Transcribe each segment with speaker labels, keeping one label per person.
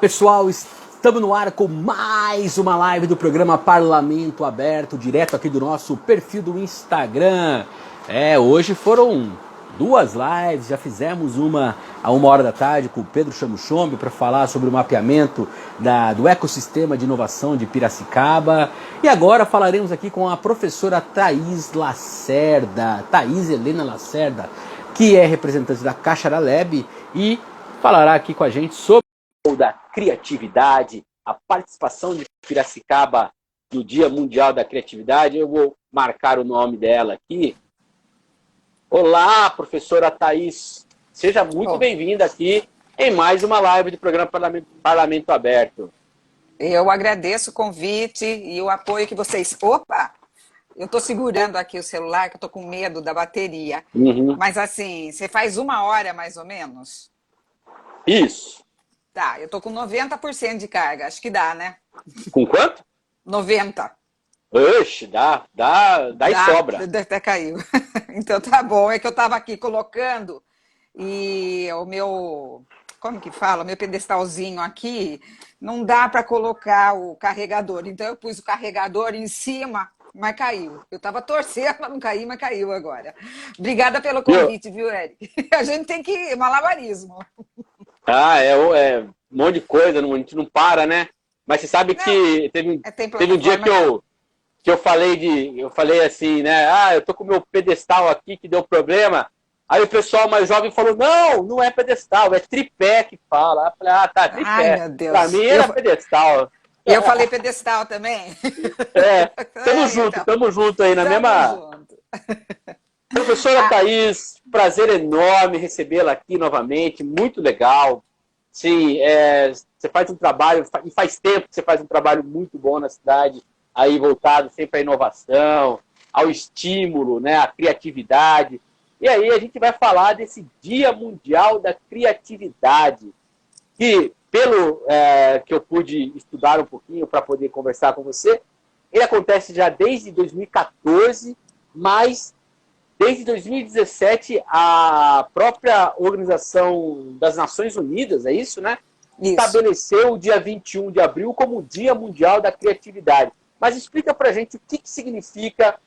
Speaker 1: Pessoal, estamos no ar com mais uma live do programa Parlamento Aberto, direto aqui do nosso perfil do Instagram. Hoje foram duas lives, já fizemos uma a 1h da tarde com o Pedro Chamuchombe para falar sobre o mapeamento do ecossistema de inovação de Piracicaba. E agora falaremos aqui com a professora Thaís Lacerda, Thaís Helena Lacerda, que é representante da Caixa Lab e falará aqui com a gente sobre da criatividade, a participação de Piracicaba no Dia Mundial da Criatividade. Eu vou marcar o nome dela aqui. Olá, professora Thaís. Seja muito bem-vinda aqui em mais uma live do programa Parlamento Aberto.
Speaker 2: Eu agradeço o convite e o apoio que vocês... Opa! Eu estou segurando aqui o celular, que eu estou com medo da bateria. Mas assim, você faz 1 hora mais ou menos?
Speaker 1: Isso.
Speaker 2: Tá, eu tô com 90% de carga, acho que dá, né?
Speaker 1: Com quanto?
Speaker 2: 90.
Speaker 1: Oxe, dá e sobra.
Speaker 2: Até caiu. Então tá bom, é que eu tava aqui colocando e o meu, como que fala? O meu pedestalzinho aqui, não dá para colocar o carregador. Então eu pus o carregador em cima, mas caiu. Eu tava torcendo para não cair, mas caiu agora. Obrigada pelo convite, viu, Eric? A gente tem que malabarismo.
Speaker 1: É um monte de coisa, a gente não para, né? Mas você sabe que teve um dia que eu falei assim, né? Eu tô com o meu pedestal aqui que deu problema. Aí o pessoal mais jovem falou, não é pedestal, é tripé que fala. Eu falei, tá, tripé.
Speaker 2: Ai, meu Deus.
Speaker 1: Pra mim era pedestal.
Speaker 2: E eu falei pedestal também.
Speaker 1: Tamo junto aí na mesma...
Speaker 2: Junto.
Speaker 1: Professora Thaís, prazer enorme recebê-la aqui novamente, muito legal. Sim, você faz um trabalho, e faz tempo que você faz um trabalho muito bom na cidade, aí voltado sempre à inovação, ao estímulo, né, à criatividade. E aí a gente vai falar desse Dia Mundial da Criatividade, que, pelo que eu pude estudar um pouquinho para poder conversar com você, ele acontece já desde 2014, mas... Desde 2017, a própria Organização das Nações Unidas, é isso, né?
Speaker 2: Isso.
Speaker 1: Estabeleceu o dia 21 de abril como o Dia Mundial da Criatividade. Mas explica pra gente o que significa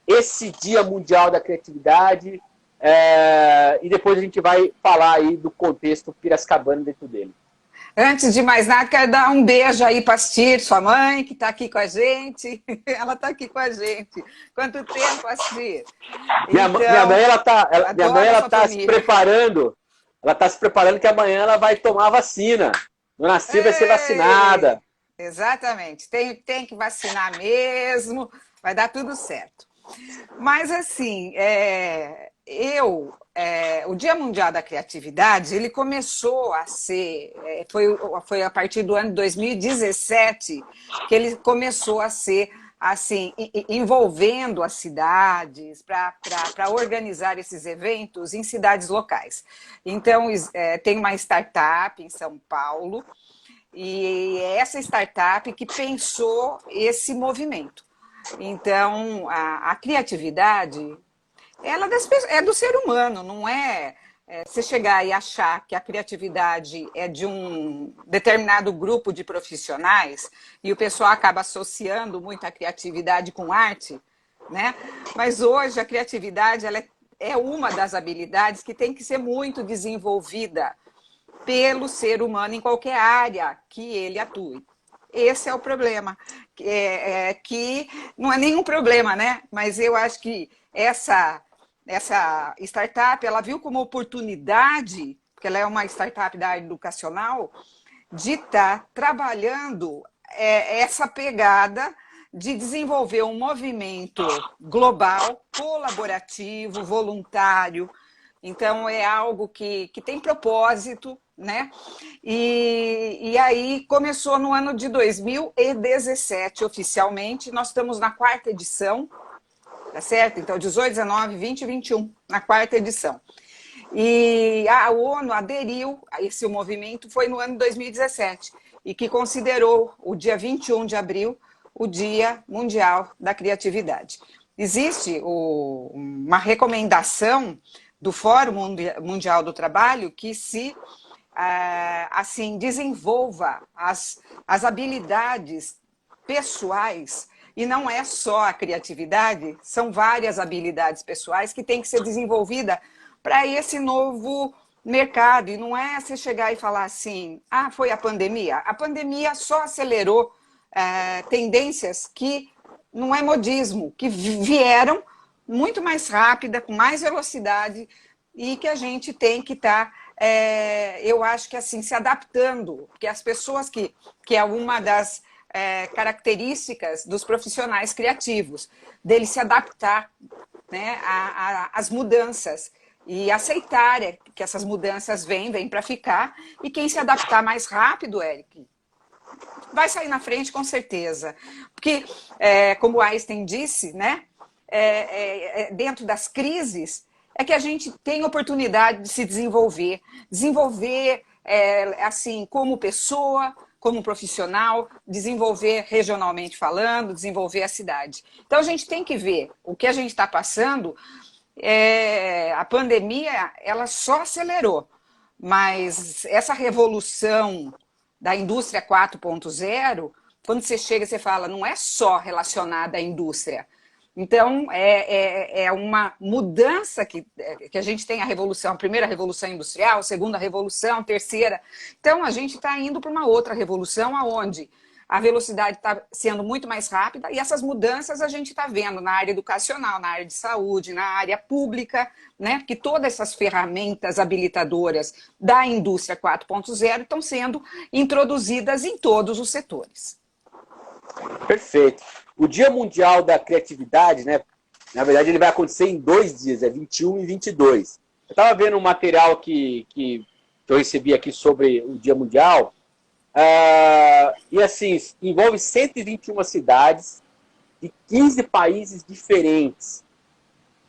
Speaker 1: esse Dia Mundial da Criatividade e depois a gente vai falar aí do contexto piracicabano dentro dele.
Speaker 2: Antes de mais nada, quero dar um beijo aí para Astir, sua mãe, que está aqui com a gente. Ela está aqui com a gente. Quanto tempo, Astir?
Speaker 1: Minha mãe, ela tá se preparando. Ela está se preparando que amanhã ela vai tomar a vacina. Dona Astir vai ser vacinada.
Speaker 2: Exatamente. Tem que vacinar mesmo. Vai dar tudo certo. Mas, assim, o Dia Mundial da Criatividade, ele começou a ser, foi a partir do ano 2017 que ele começou a ser, assim, envolvendo as cidades para organizar esses eventos em cidades locais. Então, tem uma startup em São Paulo, e é essa startup que pensou esse movimento. Então, a criatividade... ela é do ser humano, não é você chegar e achar que a criatividade é de um determinado grupo de profissionais e o pessoal acaba associando muito a criatividade com arte, né? Mas hoje a criatividade ela é uma das habilidades que tem que ser muito desenvolvida pelo ser humano em qualquer área que ele atue. Esse é o problema, que não é nenhum problema, né? Mas eu acho que essa startup, ela viu como oportunidade, porque ela é uma startup da área educacional, de estar trabalhando essa pegada de desenvolver um movimento global, colaborativo, voluntário. Então, é algo que tem propósito, né? E aí começou no ano de 2017, oficialmente. Nós estamos na 4ª edição, tá certo? Então, 18, 19, 20 e 21, na 4ª edição. E a ONU aderiu a esse movimento, foi no ano de 2017, e que considerou o dia 21 de abril o Dia Mundial da Criatividade. Existe uma recomendação do Fórum Mundial do Trabalho que se assim, desenvolva as habilidades pessoais, e não é só a criatividade, são várias habilidades pessoais que têm que ser desenvolvida para esse novo mercado. E não é você chegar e falar assim, ah, foi a pandemia. A pandemia só acelerou tendências que não é modismo, que vieram muito mais rápida, com mais velocidade, e que a gente tem que estar, eu acho que assim, se adaptando, porque as pessoas que é uma das características dos profissionais criativos, dele se adaptar, né, às mudanças e aceitar que essas mudanças vêm para ficar, e quem se adaptar mais rápido, Eric, vai sair na frente com certeza. Porque, como Einstein disse, né, dentro das crises, é que a gente tem oportunidade de se desenvolver, assim, como pessoa, como profissional, desenvolver regionalmente falando, desenvolver a cidade. Então, a gente tem que ver o que a gente está passando. A pandemia, ela só acelerou, mas essa revolução da indústria 4.0, quando você chega e você fala, não é só relacionada à indústria. Então, é uma mudança que a gente tem a primeira revolução industrial, a segunda revolução, a terceira. Então, a gente está indo para uma outra revolução, onde a velocidade está sendo muito mais rápida, e essas mudanças a gente está vendo na área educacional, na área de saúde, na área pública, né? Porque todas essas ferramentas habilitadoras da indústria 4.0 estão sendo introduzidas em todos os setores.
Speaker 1: Perfeito. O Dia Mundial da Criatividade, né? Na verdade, ele vai acontecer em 2 dias, 21 e 22. Eu estava vendo um material que eu recebi aqui sobre o Dia Mundial, e assim, envolve 121 cidades de 15 países diferentes,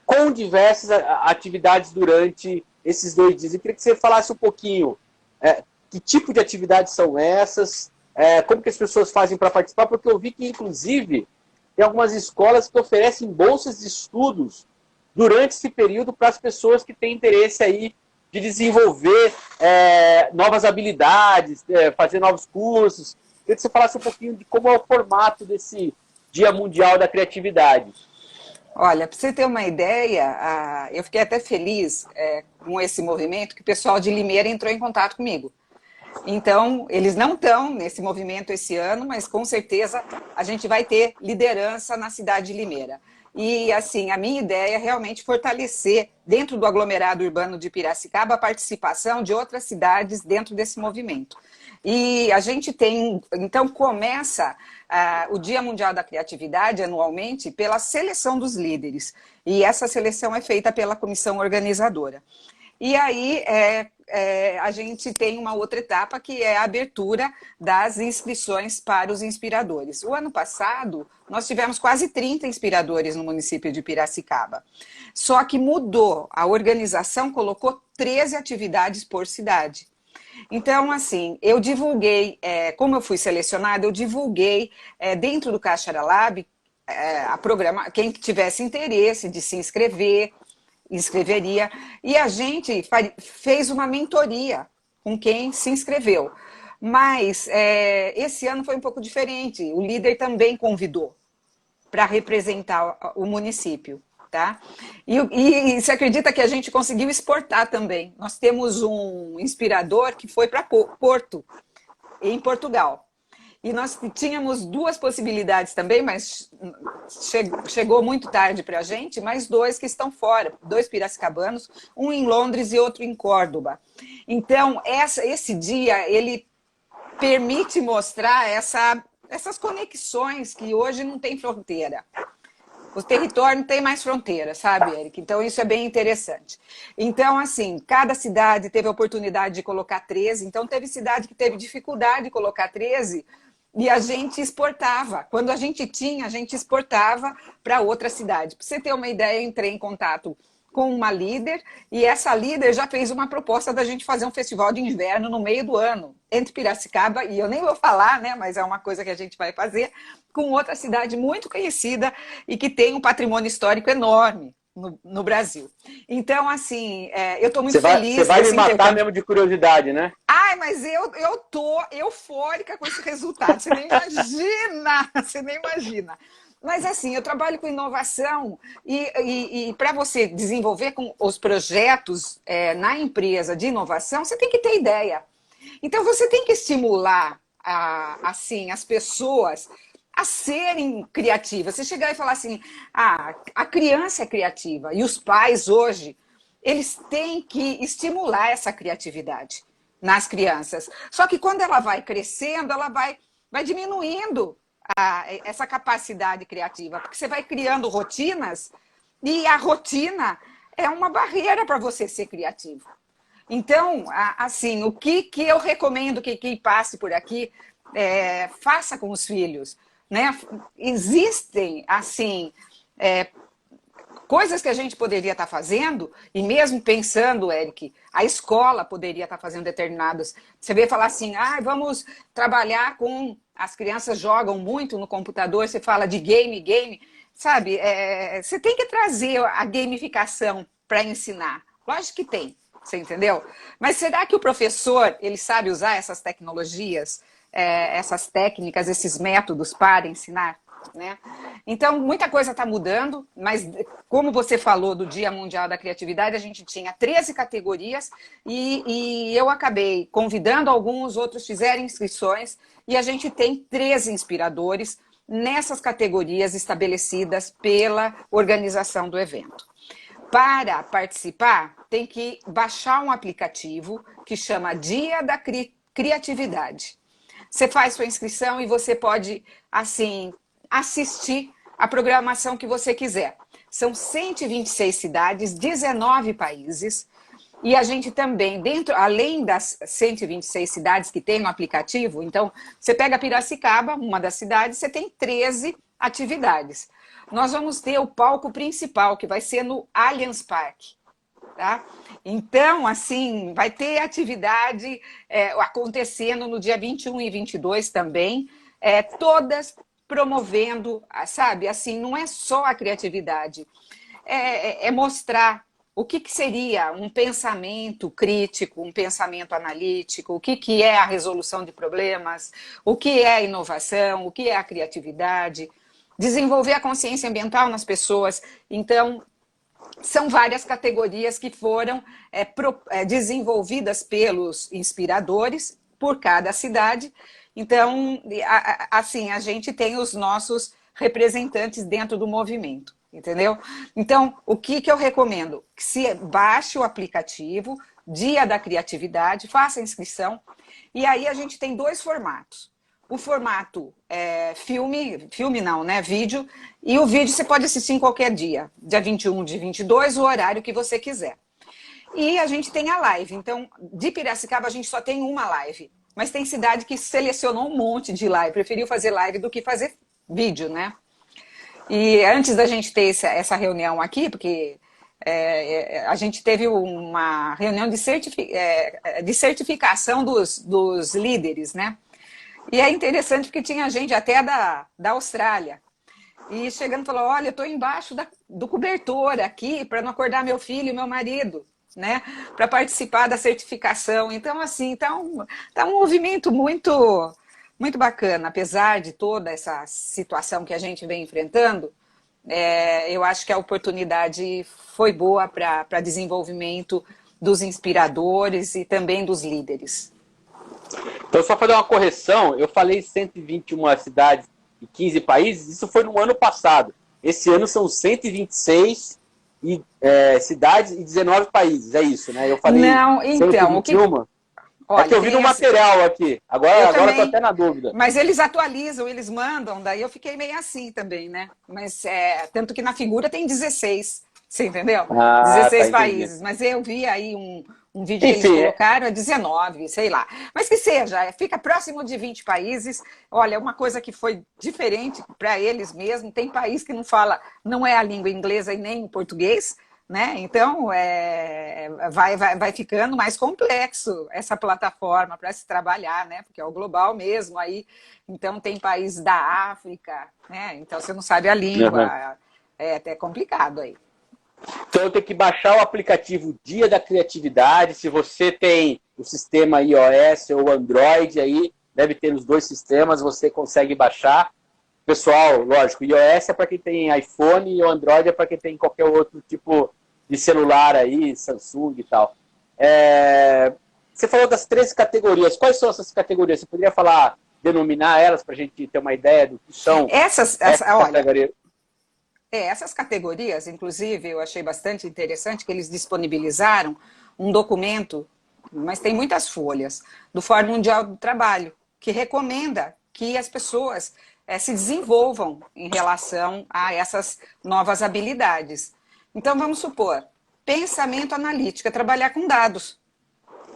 Speaker 1: com diversas atividades durante esses 2 dias. Eu queria que você falasse um pouquinho que tipo de atividades são essas, como que as pessoas fazem para participar, porque eu vi que, inclusive, tem algumas escolas que oferecem bolsas de estudos durante esse período para as pessoas que têm interesse aí de desenvolver novas habilidades, fazer novos cursos. Eu queria que você falasse um pouquinho de como é o formato desse Dia Mundial da Criatividade.
Speaker 2: Olha, para você ter uma ideia, eu fiquei até feliz com esse movimento, que o pessoal de Limeira entrou em contato comigo. Então, eles não estão nesse movimento esse ano, mas com certeza a gente vai ter liderança na cidade de Limeira. E, assim, a minha ideia é realmente fortalecer, dentro do aglomerado urbano de Piracicaba, a participação de outras cidades dentro desse movimento. E a gente tem, então, começa o Dia Mundial da Criatividade, anualmente, pela seleção dos líderes. E essa seleção é feita pela comissão organizadora. E aí, a gente tem uma outra etapa, que é a abertura das inscrições para os inspiradores. O ano passado, nós tivemos quase 30 inspiradores no município de Piracicaba. Só que mudou, a organização colocou 13 atividades por cidade. Então, assim, eu divulguei, como eu fui selecionada, eu divulguei dentro do Caixa Lab a programa, quem tivesse interesse de se inscreveria, e a gente fez uma mentoria com quem se inscreveu. Mas esse ano foi um pouco diferente, o líder também convidou para representar o município. Tá? E você acredita que a gente conseguiu exportar também? Nós temos um inspirador que foi para Porto, em Portugal. E nós tínhamos 2 possibilidades também, mas chegou muito tarde para a gente, mais 2 que estão fora, 2 piracicabanos, um em Londres e outro em Córdoba. Então, esse dia, ele permite mostrar essas conexões que hoje não tem fronteira. O território não tem mais fronteira, sabe, Eric? Então, isso é bem interessante. Então, assim, cada cidade teve a oportunidade de colocar 13. Então, teve cidade que teve dificuldade de colocar 13 e a gente exportava. Quando a gente exportava para outra cidade. Para você ter uma ideia, eu entrei em contato com uma líder, e essa líder já fez uma proposta da gente fazer um festival de inverno no meio do ano, entre Piracicaba, e eu nem vou falar, né, mas é uma coisa que a gente vai fazer, com outra cidade muito conhecida e que tem um patrimônio histórico enorme, no Brasil. Então, assim, eu estou muito feliz.
Speaker 3: Você vai me matar mesmo de curiosidade, né?
Speaker 2: Ai, mas eu tô eufórica com esse resultado. Você nem imagina, você nem imagina. Mas assim, eu trabalho com inovação e para você desenvolver com os projetos na empresa de inovação, você tem que ter ideia. Então você tem que estimular assim as pessoas a serem criativas. Você chegar e falar assim, a criança é criativa e os pais hoje, eles têm que estimular essa criatividade nas crianças. Só que quando ela vai crescendo, ela vai diminuindo essa capacidade criativa, porque você vai criando rotinas e a rotina é uma barreira para você ser criativo. Então, assim, o que eu recomendo que quem passe por aqui faça com os filhos, né? Existem, assim, coisas que a gente poderia estar fazendo, e mesmo pensando, Eric, a escola poderia estar fazendo determinados. Você vê falar assim, vamos trabalhar com. As crianças jogam muito no computador, você fala de game, sabe? Você tem que trazer a gamificação para ensinar. Lógico que tem, você entendeu? Mas será que o professor ele sabe usar essas tecnologias, essas técnicas, esses métodos para ensinar? Né? Então, muita coisa está mudando, mas como você falou do Dia Mundial da Criatividade, a gente tinha 13 categorias e eu acabei convidando alguns, outros fizeram inscrições e a gente tem 13 inspiradores nessas categorias estabelecidas pela organização do evento. Para participar, tem que baixar um aplicativo que chama Dia da Criatividade. Você faz sua inscrição e você pode, assim, assistir a programação que você quiser. São 126 cidades, 19 países. E a gente também, além das 126 cidades que tem no aplicativo, então, você pega Piracicaba, uma das cidades, você tem 13 atividades. Nós vamos ter o palco principal, que vai ser no Allianz Parque. Tá? Então, assim, vai ter atividade acontecendo no dia 21 e 22 também, todas promovendo, sabe, assim, não é só a criatividade, é mostrar o que seria um pensamento crítico, um pensamento analítico, o que é a resolução de problemas, o que é a inovação, o que é a criatividade, desenvolver a consciência ambiental nas pessoas. Então, são várias categorias que foram desenvolvidas pelos inspiradores por cada cidade. Então, assim, a gente tem os nossos representantes dentro do movimento, entendeu? Então, o que eu recomendo? Que se baixe o aplicativo, Dia da Criatividade, faça a inscrição, e aí a gente tem 2 formatos. O formato filme não, né? Vídeo, e o vídeo você pode assistir em qualquer dia 21, dia 22, o horário que você quiser. E a gente tem a live, então, de Piracicaba a gente só tem uma live. Mas tem cidade que selecionou um monte de live, preferiu fazer live do que fazer vídeo, né? E antes da gente ter essa reunião aqui, porque a gente teve uma reunião de certificação dos líderes, né? E é interessante porque tinha gente até da Austrália. E chegando falou, olha, eu estou embaixo do cobertor aqui para não acordar meu filho e meu marido, né, para participar da certificação. Então, assim, tá um movimento muito, muito bacana, apesar de toda essa situação que a gente vem enfrentando. Eu acho que a oportunidade foi boa para desenvolvimento dos inspiradores e também dos líderes.
Speaker 3: Então, só para dar uma correção, eu falei 121 cidades e 15 países, isso foi no ano passado. Esse ano são 126 cidades e 19 países, é isso, né? Eu falei
Speaker 2: não, então,
Speaker 3: 121. Olha, é que eu vi no material aqui, agora estou até na dúvida.
Speaker 2: Mas eles atualizam, eles mandam, daí eu fiquei meio assim também, né? Mas tanto que na figura tem 16, você entendeu? 16 países, mas eu vi aí um vídeo que eles colocaram, 19, sei lá. Mas que seja, fica próximo de 20 países. Olha, uma coisa que foi diferente para eles mesmo, tem país que não é a língua inglesa e nem o português, né? Então, vai ficando mais complexo essa plataforma para se trabalhar, né? Porque é o global mesmo. Aí, então, tem países da África, né? Então, você não sabe a língua. É até complicado aí.
Speaker 3: Então eu tenho que baixar o aplicativo Dia da Criatividade. Se você tem o sistema iOS ou Android, aí deve ter os dois sistemas, você consegue baixar. Pessoal, lógico, iOS é para quem tem iPhone e o Android é para quem tem qualquer outro tipo de celular aí, Samsung e tal. Você falou das 13 categorias. Quais são essas categorias? Você poderia falar, denominar elas para a gente ter uma ideia do que são
Speaker 2: olha, essas categorias, inclusive, eu achei bastante interessante que eles disponibilizaram um documento, mas tem muitas folhas, do Fórum Mundial do Trabalho, que recomenda que as pessoas se desenvolvam em relação a essas novas habilidades. Então, vamos supor, pensamento analítico, é trabalhar com dados,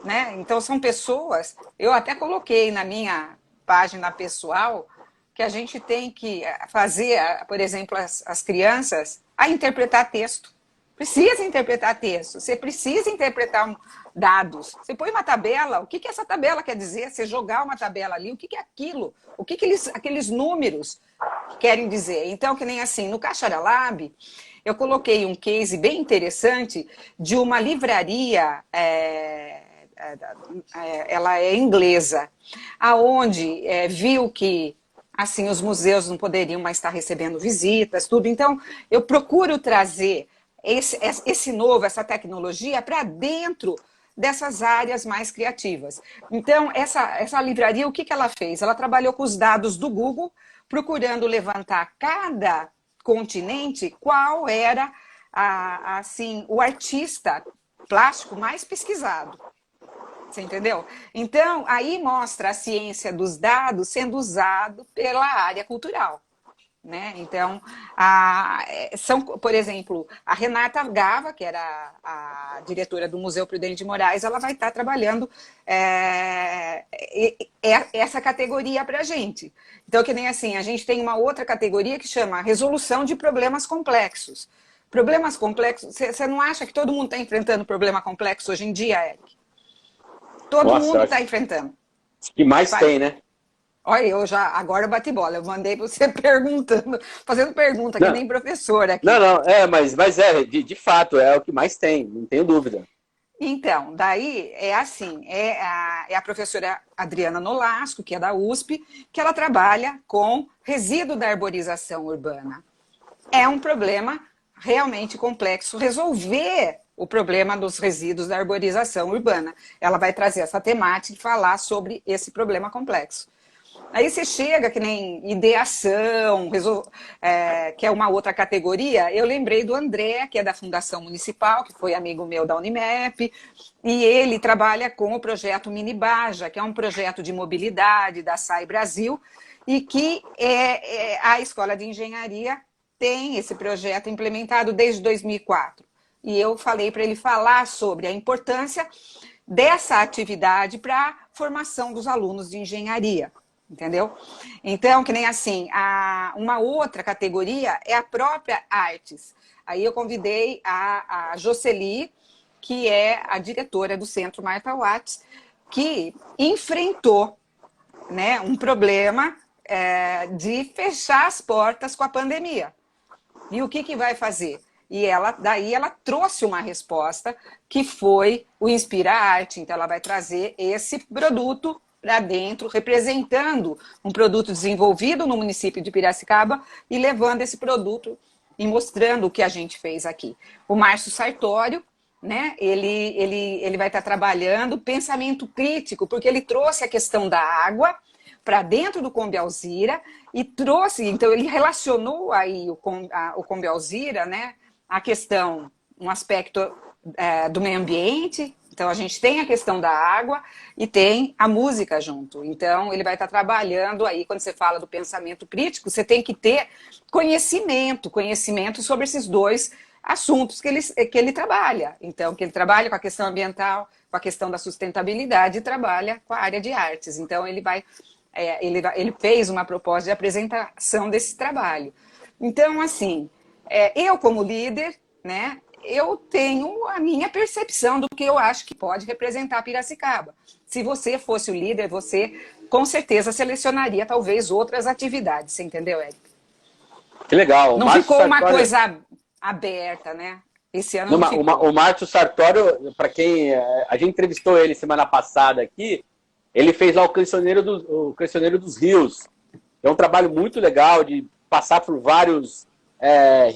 Speaker 2: né? Então, são pessoas, eu até coloquei na minha página pessoal, que a gente tem que fazer, por exemplo, as crianças a interpretar texto. Precisa interpretar texto, você precisa interpretar dados. Você põe uma tabela, o que essa tabela quer dizer? Você jogar uma tabela ali, o que é aquilo? O que aqueles números querem dizer? Então, que nem assim, no Cachara Lab, eu coloquei um case bem interessante de uma livraria, ela é inglesa, aonde viu que assim, os museus não poderiam mais estar recebendo visitas, tudo. Então, eu procuro trazer essa tecnologia para dentro dessas áreas mais criativas. Então, essa livraria, o que ela fez? Ela trabalhou com os dados do Google, procurando levantar cada continente qual era assim, o artista plástico mais pesquisado. Você entendeu? Então, aí mostra a ciência dos dados sendo usado pela área cultural. Né? Então, por exemplo, a Renata Gava, que era a diretora do Museu Prudente de Moraes, ela vai estar trabalhando essa categoria para a gente. Então, que nem assim, a gente tem uma outra categoria que chama resolução de problemas complexos. Problemas complexos, você não acha que todo mundo está enfrentando problema complexo hoje em dia, Eric? Todo mundo está enfrentando.
Speaker 3: Que mais tem, né?
Speaker 2: Olha, agora eu bati bola. Eu mandei você perguntando, fazendo pergunta, que nem professora aqui.
Speaker 3: Não, mas de fato, é o que mais tem, não tenho dúvida.
Speaker 2: Então, daí é assim, é a professora Adriana Nolasco, que é da USP, que ela trabalha com resíduo da arborização urbana. É um problema realmente complexo resolver o problema dos resíduos da arborização urbana. Ela vai trazer essa temática e falar sobre esse problema complexo. Aí você chega que nem ideação, que é uma outra categoria. Eu lembrei do André, que é da Fundação Municipal, que foi amigo meu da Unimep, e ele trabalha com o projeto Minibaja, que é um projeto de mobilidade da SAI Brasil, e que a Escola de Engenharia tem esse projeto implementado desde 2004. E eu falei para ele falar sobre a importância dessa atividade para a formação dos alunos de engenharia, entendeu? Então, que nem assim, uma outra categoria é a própria artes. Aí eu convidei a Jocely, que é a diretora do Centro Martha Watts, que enfrentou, né, um problema de fechar as portas com a pandemia. E o que vai fazer? E daí ela trouxe uma resposta que foi o Inspira Arte. Então, ela vai trazer esse produto para dentro, representando um produto desenvolvido no município de Piracicaba e levando esse produto e mostrando o que a gente fez aqui. O Márcio Sartório, né, ele vai estar trabalhando pensamento crítico, porque ele trouxe a questão da água para dentro do Kombi Alzira e trouxe, então ele relacionou aí o Kombi Alzira, né, a questão, um aspecto do meio ambiente. Então a gente tem a questão da água e tem a música junto. Então ele vai estar trabalhando aí, quando você fala do pensamento crítico, você tem que ter conhecimento sobre esses dois assuntos que ele trabalha. Então, que ele trabalha com a questão ambiental, com a questão da sustentabilidade e trabalha com a área de artes. Então ele fez uma proposta de apresentação desse trabalho. Então, assim, eu como líder, né, eu tenho a minha percepção do que eu acho que pode representar Piracicaba. Se você fosse o líder, você com certeza selecionaria talvez outras atividades, você entendeu, Eric?
Speaker 3: Que legal.
Speaker 2: Não ficou uma coisa aberta, né? Esse ano
Speaker 3: Não,
Speaker 2: não ficou.
Speaker 3: o Márcio Sartório, para quem a gente entrevistou ele semana passada aqui, ele fez lá o Cancioneiro dos Rios. É um trabalho muito legal de passar por vários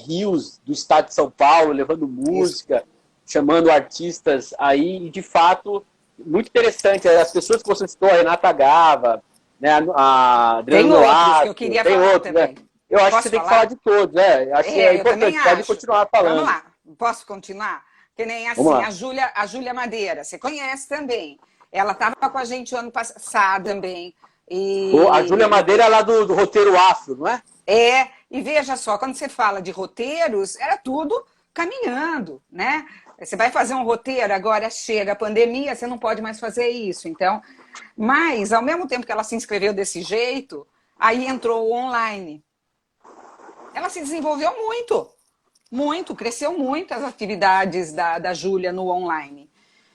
Speaker 3: rios do estado de São Paulo, levando música, chamando artistas aí, e de fato, muito interessante. As pessoas que você citou, a Renata Gava, né, a Adriana
Speaker 2: Tem outros
Speaker 3: Nolasco,
Speaker 2: que eu queria
Speaker 3: tem
Speaker 2: falar
Speaker 3: outros,
Speaker 2: também.
Speaker 3: né? Eu acho que
Speaker 2: Posso
Speaker 3: você tem que
Speaker 2: falar?
Speaker 3: falar de todos, né? Acho que é
Speaker 2: Eu também
Speaker 3: importante, pode
Speaker 2: acho.
Speaker 3: continuar falando.
Speaker 2: Vamos lá, posso continuar? Que nem
Speaker 3: Vamos
Speaker 2: assim,
Speaker 3: lá.
Speaker 2: a Júlia Madeira, você conhece também. Ela estava com a gente o ano passado também.
Speaker 3: A Júlia Madeira é lá do roteiro afro, não é?
Speaker 2: E veja só, quando você fala de roteiros, era tudo caminhando, né? Você vai fazer um roteiro, agora chega a pandemia, você não pode mais fazer isso. Então, mas ao mesmo tempo que ela se inscreveu desse jeito, aí entrou o online. Ela se desenvolveu muito, muito, cresceu muito as atividades da Júlia no online.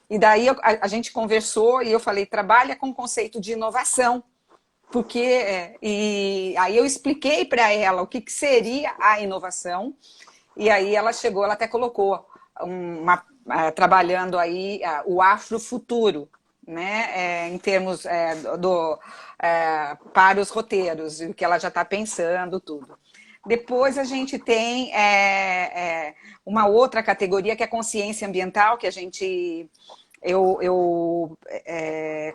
Speaker 2: E daí a gente conversou e eu falei, trabalha com o conceito de inovação. Porque e aí eu expliquei para ela o que seria a inovação, e aí ela chegou, ela até colocou trabalhando aí o afrofuturo, né, em termos para os roteiros, o que ela já está pensando, tudo. Depois a gente tem uma outra categoria que é consciência ambiental, que eu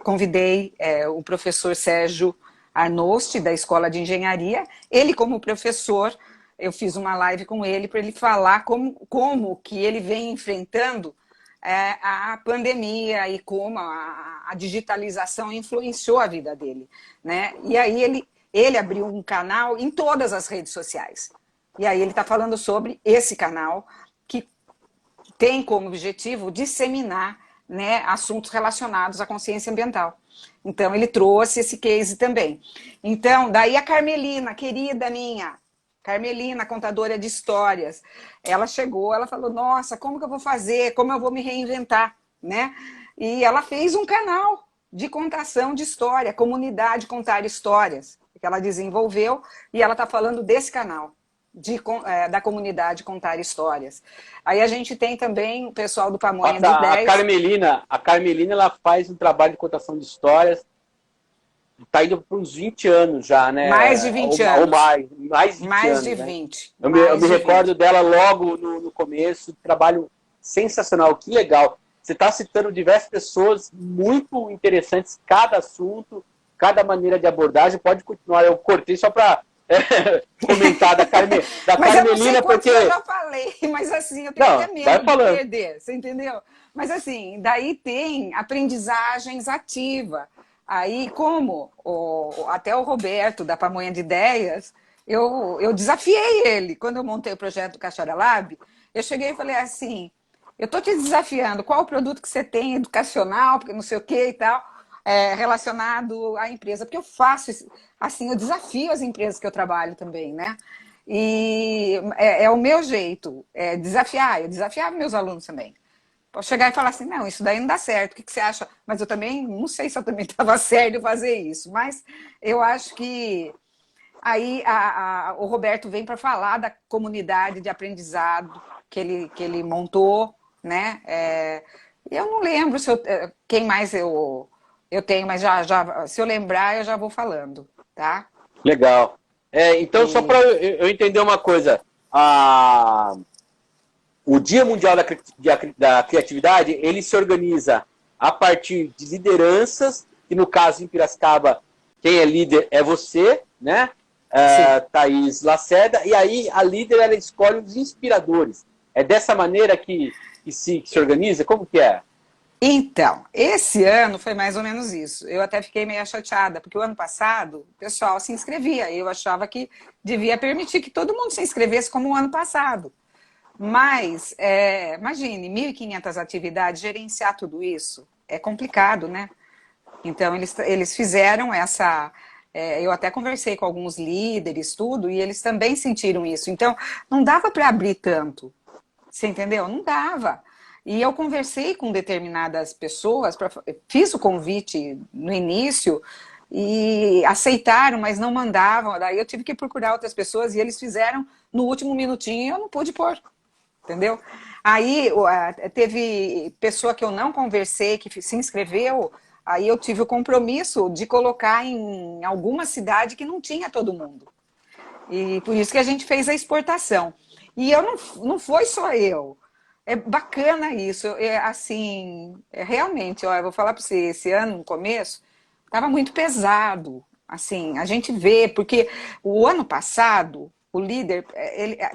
Speaker 2: convidei o professor Sérgio Arnosti, da Escola de Engenharia. Ele, como professor, eu fiz uma live com ele para ele falar como que ele vem enfrentando a pandemia e como a digitalização influenciou a vida dele, né? E aí ele abriu um canal em todas as redes sociais. E aí ele está falando sobre esse canal que tem como objetivo disseminar, né, assuntos relacionados à consciência ambiental. Então, ele trouxe esse case também. Então, daí a Carmelina, querida minha, Carmelina, contadora de histórias, ela chegou, ela falou, nossa, como que eu vou fazer? Como eu vou me reinventar? Né? E ela fez um canal de contação de história, Comunidade Contar Histórias, que ela desenvolveu, e ela está falando desse canal. Da comunidade Contar Histórias. Aí a gente tem também o pessoal do Pamonha de Ideias.
Speaker 3: A Carmelina ela faz um trabalho de contação de histórias, está indo para uns 20 anos já, né?
Speaker 2: Mais de 20 anos.
Speaker 3: Ou mais de 20
Speaker 2: mais
Speaker 3: anos.
Speaker 2: De
Speaker 3: né?
Speaker 2: 20.
Speaker 3: Eu me recordo dela logo no começo, trabalho sensacional, que legal. Você está citando diversas pessoas muito interessantes, cada assunto, cada maneira de abordagem. Pode continuar, eu cortei só para comentar da Carmelina,
Speaker 2: mas eu não sei porque eu já falei, mas assim, eu tenho até medo de perder, você entendeu? Mas assim, daí tem aprendizagens ativa. Aí, como até o Roberto, da Pamonha de Ideias, eu desafiei ele. Quando eu montei o projeto do Caixara Lab, eu cheguei e falei assim, eu estou te desafiando, qual o produto que você tem educacional, porque não sei o que e tal, relacionado à empresa, porque eu faço, assim, eu desafio as empresas que eu trabalho também, né? E é o meu jeito, eu desafiava meus alunos também. Posso chegar e falar assim, não, isso daí não dá certo, o que você acha? Mas eu também, não sei se eu também estava certo fazer isso, mas eu acho que aí o Roberto vem para falar da comunidade de aprendizado que ele montou, né? Eu não lembro quem mais eu tenho, mas já se eu lembrar, eu já vou falando, tá?
Speaker 3: Legal. Então, só para eu entender uma coisa, o Dia Mundial da Criatividade, ele se organiza a partir de lideranças, que no caso em Piracicaba, quem é líder é você, né? Thaís Lacerda, e aí a líder ela escolhe os inspiradores. É dessa maneira que se organiza? Como que é?
Speaker 2: Então, esse ano foi mais ou menos isso. Eu até fiquei meio chateada, porque o ano passado o pessoal se inscrevia, e eu achava que devia permitir que todo mundo se inscrevesse como o ano passado. Mas, imagine, 1.500 atividades, gerenciar tudo isso é complicado, né? Então, eles fizeram essa... eu até conversei com alguns líderes, tudo, e eles também sentiram isso. Então, não dava para abrir tanto, você entendeu? Não dava. E eu conversei com determinadas pessoas, fiz o convite no início, e aceitaram, mas não mandavam. Daí eu tive que procurar outras pessoas, e eles fizeram no último minutinho, e eu não pude pôr. Entendeu? Aí teve pessoa que eu não conversei, que se inscreveu, aí eu tive o compromisso de colocar em alguma cidade que não tinha todo mundo. E por isso que a gente fez a exportação. E eu não foi só eu. É bacana isso. Assim, realmente, ó, eu vou falar para você, esse ano, no começo, estava muito pesado. Assim, a gente vê, porque o ano passado, o líder,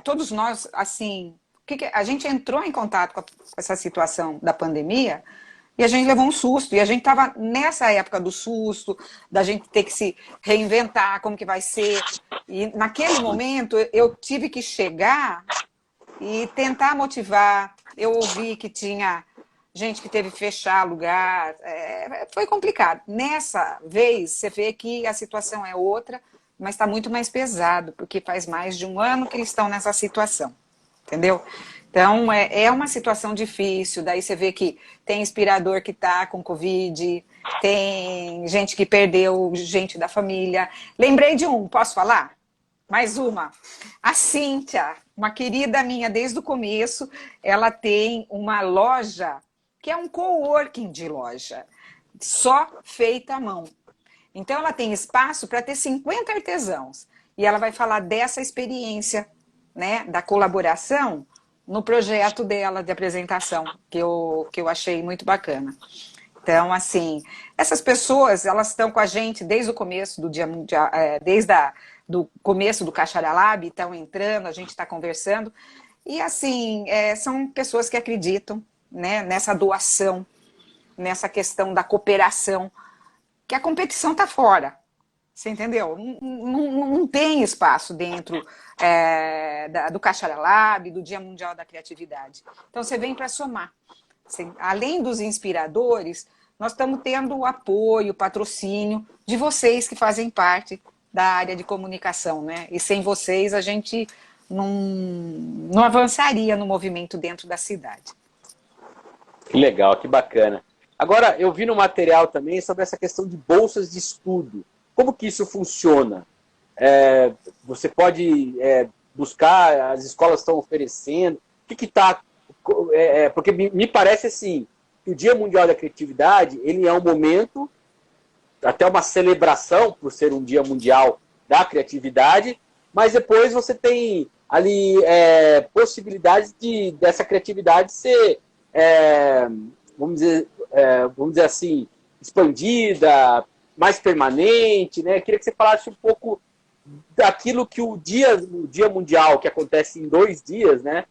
Speaker 2: todos nós, assim, a gente entrou em contato com essa situação da pandemia e a gente levou um susto. E a gente estava nessa época do susto, da gente ter que se reinventar, como que vai ser. E naquele momento eu tive que chegar e tentar motivar. Eu ouvi que tinha gente que teve que fechar lugar. Foi complicado. Nessa vez, você vê que a situação é outra, mas está muito mais pesado, porque faz mais de um ano que eles estão nessa situação. Entendeu? Então, é uma situação difícil. Daí você vê que tem inspirador que está com Covid, tem gente que perdeu gente da família. Lembrei de um, posso falar? Mais uma. A Cíntia, uma querida minha desde o começo, ela tem uma loja que é um coworking de loja, só feita à mão. Então, ela tem espaço para ter 50 artesãos. E ela vai falar dessa experiência, né, da colaboração no projeto dela de apresentação, que eu achei muito bacana. Então, assim, essas pessoas, elas estão com a gente desde o começo do Dia Mundial, do começo do Cachara Lab, estão entrando, a gente está conversando. E, assim, são pessoas que acreditam, né, nessa doação, nessa questão da cooperação, que a competição está fora. Você entendeu? Não tem espaço dentro do Cachara Lab, do Dia Mundial da Criatividade. Então, você vem para somar. Além dos inspiradores, nós estamos tendo o apoio, o patrocínio de vocês que fazem parte da área de comunicação, né? E sem vocês, a gente não avançaria no movimento dentro da cidade.
Speaker 3: Que legal, que bacana. Agora, eu vi no material também sobre essa questão de bolsas de estudo. Como que isso funciona? Você pode buscar, as escolas estão oferecendo, o que está... porque me parece assim, que o Dia Mundial da Criatividade, ele é um momento, até uma celebração, por ser um Dia Mundial da Criatividade, mas depois você tem ali possibilidades dessa criatividade ser, vamos dizer assim, expandida, mais permanente, né? Eu queria que você falasse um pouco daquilo que o Dia Mundial, que acontece em 2 dias, né?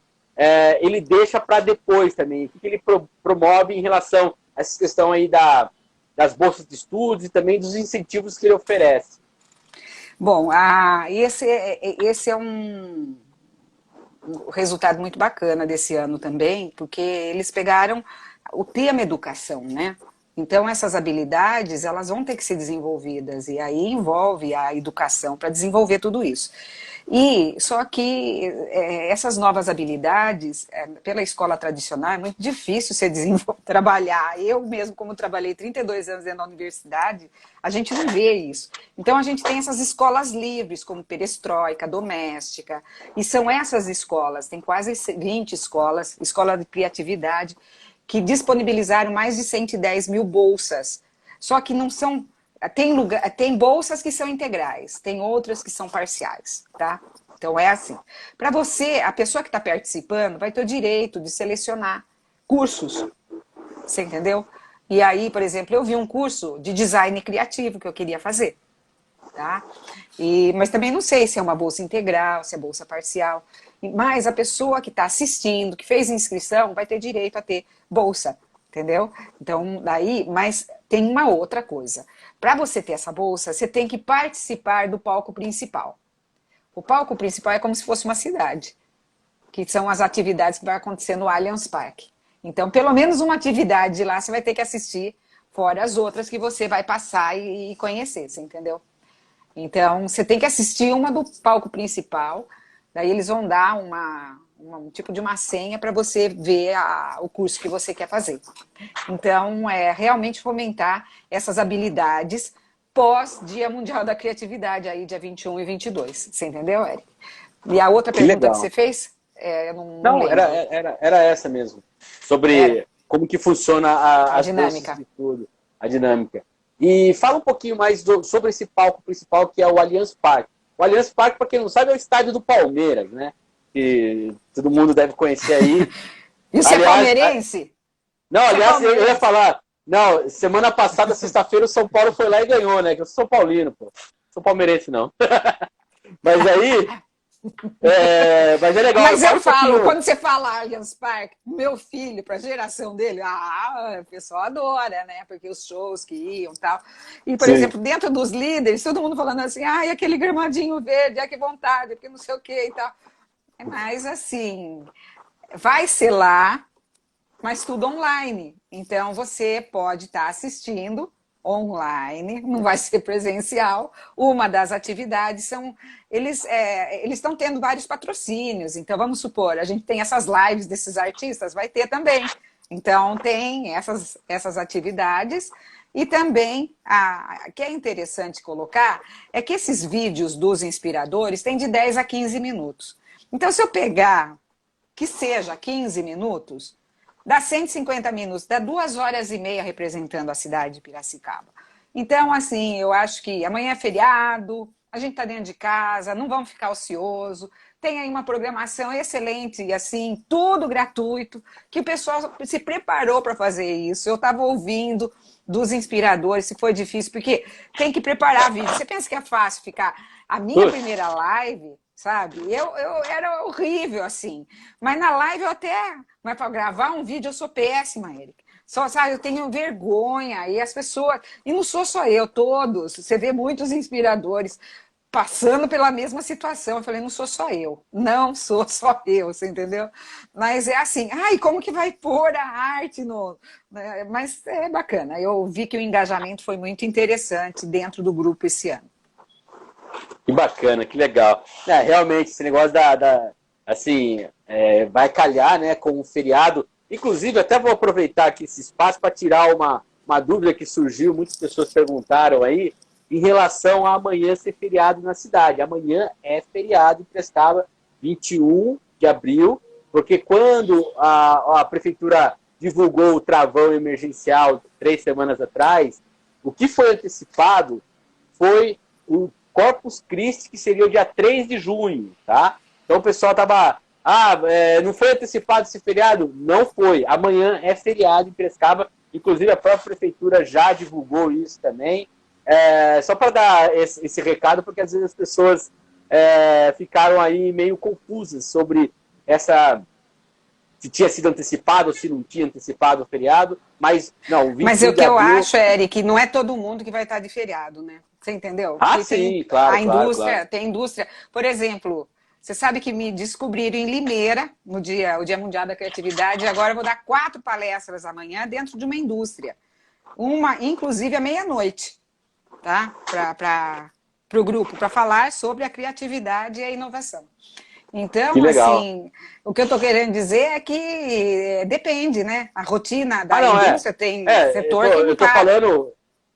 Speaker 3: Ele deixa para depois também. O que ele promove em relação a essa questão aí das bolsas de estudos e também dos incentivos que ele oferece?
Speaker 2: Bom, esse é um resultado muito bacana desse ano também, porque eles pegaram o tema educação, né? Então, essas habilidades, elas vão ter que ser desenvolvidas, e aí envolve a educação para desenvolver tudo isso. E só que essas novas habilidades, pela escola tradicional, é muito difícil você trabalhar. Eu mesmo, como trabalhei 32 anos dentro da universidade, a gente não vê isso. Então, a gente tem essas escolas livres, como Perestroika, Doméstica, e são essas escolas, tem quase 20 escolas, escola de criatividade, que disponibilizaram mais de 110 mil bolsas. Só que não são... Tem bolsas que são integrais, tem outras que são parciais, tá? Então é assim. Para você, a pessoa que está participando vai ter o direito de selecionar cursos. Você entendeu? E aí, por exemplo, eu vi um curso de design criativo que eu queria fazer. Tá? Mas também não sei se é uma bolsa integral, se é bolsa parcial. Mas a pessoa que está assistindo, que fez inscrição, vai ter direito a ter bolsa, entendeu? Então, mas tem uma outra coisa. Para você ter essa bolsa, você tem que participar do palco principal. O palco principal é como se fosse uma cidade, que são as atividades que vai acontecer no Allianz Parque. Então, pelo menos uma atividade lá você vai ter que assistir, fora as outras que você vai passar e conhecer, você entendeu? Então, você tem que assistir uma do palco principal, daí eles vão dar um tipo de uma senha para você ver o curso que você quer fazer. Então, realmente fomentar essas habilidades pós-Dia Mundial da Criatividade, aí dia 21 e 22. Você entendeu, Eric? E a outra pergunta que você fez? Eu não
Speaker 3: Não,
Speaker 2: lembro.
Speaker 3: era essa mesmo. Sobre como que funciona
Speaker 2: A
Speaker 3: as
Speaker 2: dinâmica.
Speaker 3: bolsas de tudo, a dinâmica. E fala um pouquinho mais sobre esse palco principal, que é o Allianz Parque. O Allianz Parque, para quem não sabe, é o estádio do Palmeiras, né? Que todo mundo deve conhecer aí.
Speaker 2: Isso é
Speaker 3: Aliás,
Speaker 2: palmeirense?
Speaker 3: não,
Speaker 2: Isso é
Speaker 3: aliás, eu ia
Speaker 2: palmeirense?
Speaker 3: falar, não, semana passada, sexta-feira, o São Paulo foi lá e ganhou, né? Que eu sou São Paulino, pô. Sou palmeirense, não. Mas aí, mas é legal.
Speaker 2: Mas
Speaker 3: Fala
Speaker 2: eu
Speaker 3: um
Speaker 2: falo,
Speaker 3: pouquinho.
Speaker 2: quando você fala Allianz Parque, meu filho, para a geração dele, o pessoal adora, né? Porque os shows que iam e tal. E, por
Speaker 3: Sim.
Speaker 2: exemplo, dentro dos líderes, todo mundo falando assim, e aquele gramadinho verde, que vontade, porque não sei o quê e tal. Mas, assim, vai ser lá, mas tudo online. Então, você pode estar assistindo online, não vai ser presencial. Uma das atividades são... Eles estão tendo vários patrocínios. Então, vamos supor, a gente tem essas lives desses artistas, vai ter também. Então, tem essas atividades. E também, o que é interessante colocar é que esses vídeos dos inspiradores têm de 10 a 15 minutos. Então, se eu pegar que seja 15 minutos, dá 150 minutos, dá 2 horas e meia representando a cidade de Piracicaba. Então, assim, eu acho que amanhã é feriado, a gente está dentro de casa, não vamos ficar ocioso, tem aí uma programação excelente e assim, tudo gratuito, que o pessoal se preparou para fazer isso. Eu estava ouvindo dos inspiradores, se foi difícil, porque tem que preparar vídeo. Você pensa que é fácil ficar... A minha primeira live, sabe? Eu era horrível, assim. Mas na live eu até... Mas para gravar um vídeo eu sou péssima, Eric. Só, sabe, eu tenho vergonha. E as pessoas... E não sou só eu, todos. Você vê muitos inspiradores passando pela mesma situação. Eu falei, não sou só eu. Não sou só eu, você entendeu? Mas é assim, como que vai pôr a arte no... Mas é bacana. Eu vi que o engajamento foi muito interessante dentro do grupo esse ano.
Speaker 3: Que bacana, que legal. Realmente, esse negócio assim, vai calhar, né, com o feriado. Inclusive, até vou aproveitar aqui esse espaço para tirar uma dúvida que surgiu, muitas pessoas perguntaram aí, em relação a amanhã ser feriado na cidade. Amanhã é feriado em Piracicaba, 21 de abril, porque quando a prefeitura divulgou o travão emergencial 3 semanas atrás, o que foi antecipado foi o Corpus Christi, que seria o dia 3 de junho, tá? Então o pessoal tava, não foi antecipado esse feriado? Não foi. Amanhã é feriado em Piracicaba, inclusive a própria prefeitura já divulgou isso também. Só para dar esse recado, porque às vezes as pessoas ficaram aí meio confusas sobre se tinha sido antecipado ou se não tinha antecipado o feriado, mas não, o 21
Speaker 2: Mas o
Speaker 3: de
Speaker 2: que eu
Speaker 3: abril...
Speaker 2: acho, Eric, não é todo mundo que vai estar de feriado, né? Você entendeu? Porque
Speaker 3: Sim, claro,
Speaker 2: a indústria,
Speaker 3: claro.
Speaker 2: tem indústria. Por exemplo, você sabe que me descobriram em Limeira, o Dia Mundial da Criatividade, e agora eu vou dar 4 palestras amanhã dentro de uma indústria. Uma, inclusive, à meia-noite, tá? Para o grupo, para falar sobre a criatividade e a inovação. Então, assim, o que eu estou querendo dizer é que depende, né? A rotina da indústria tem setor que não para.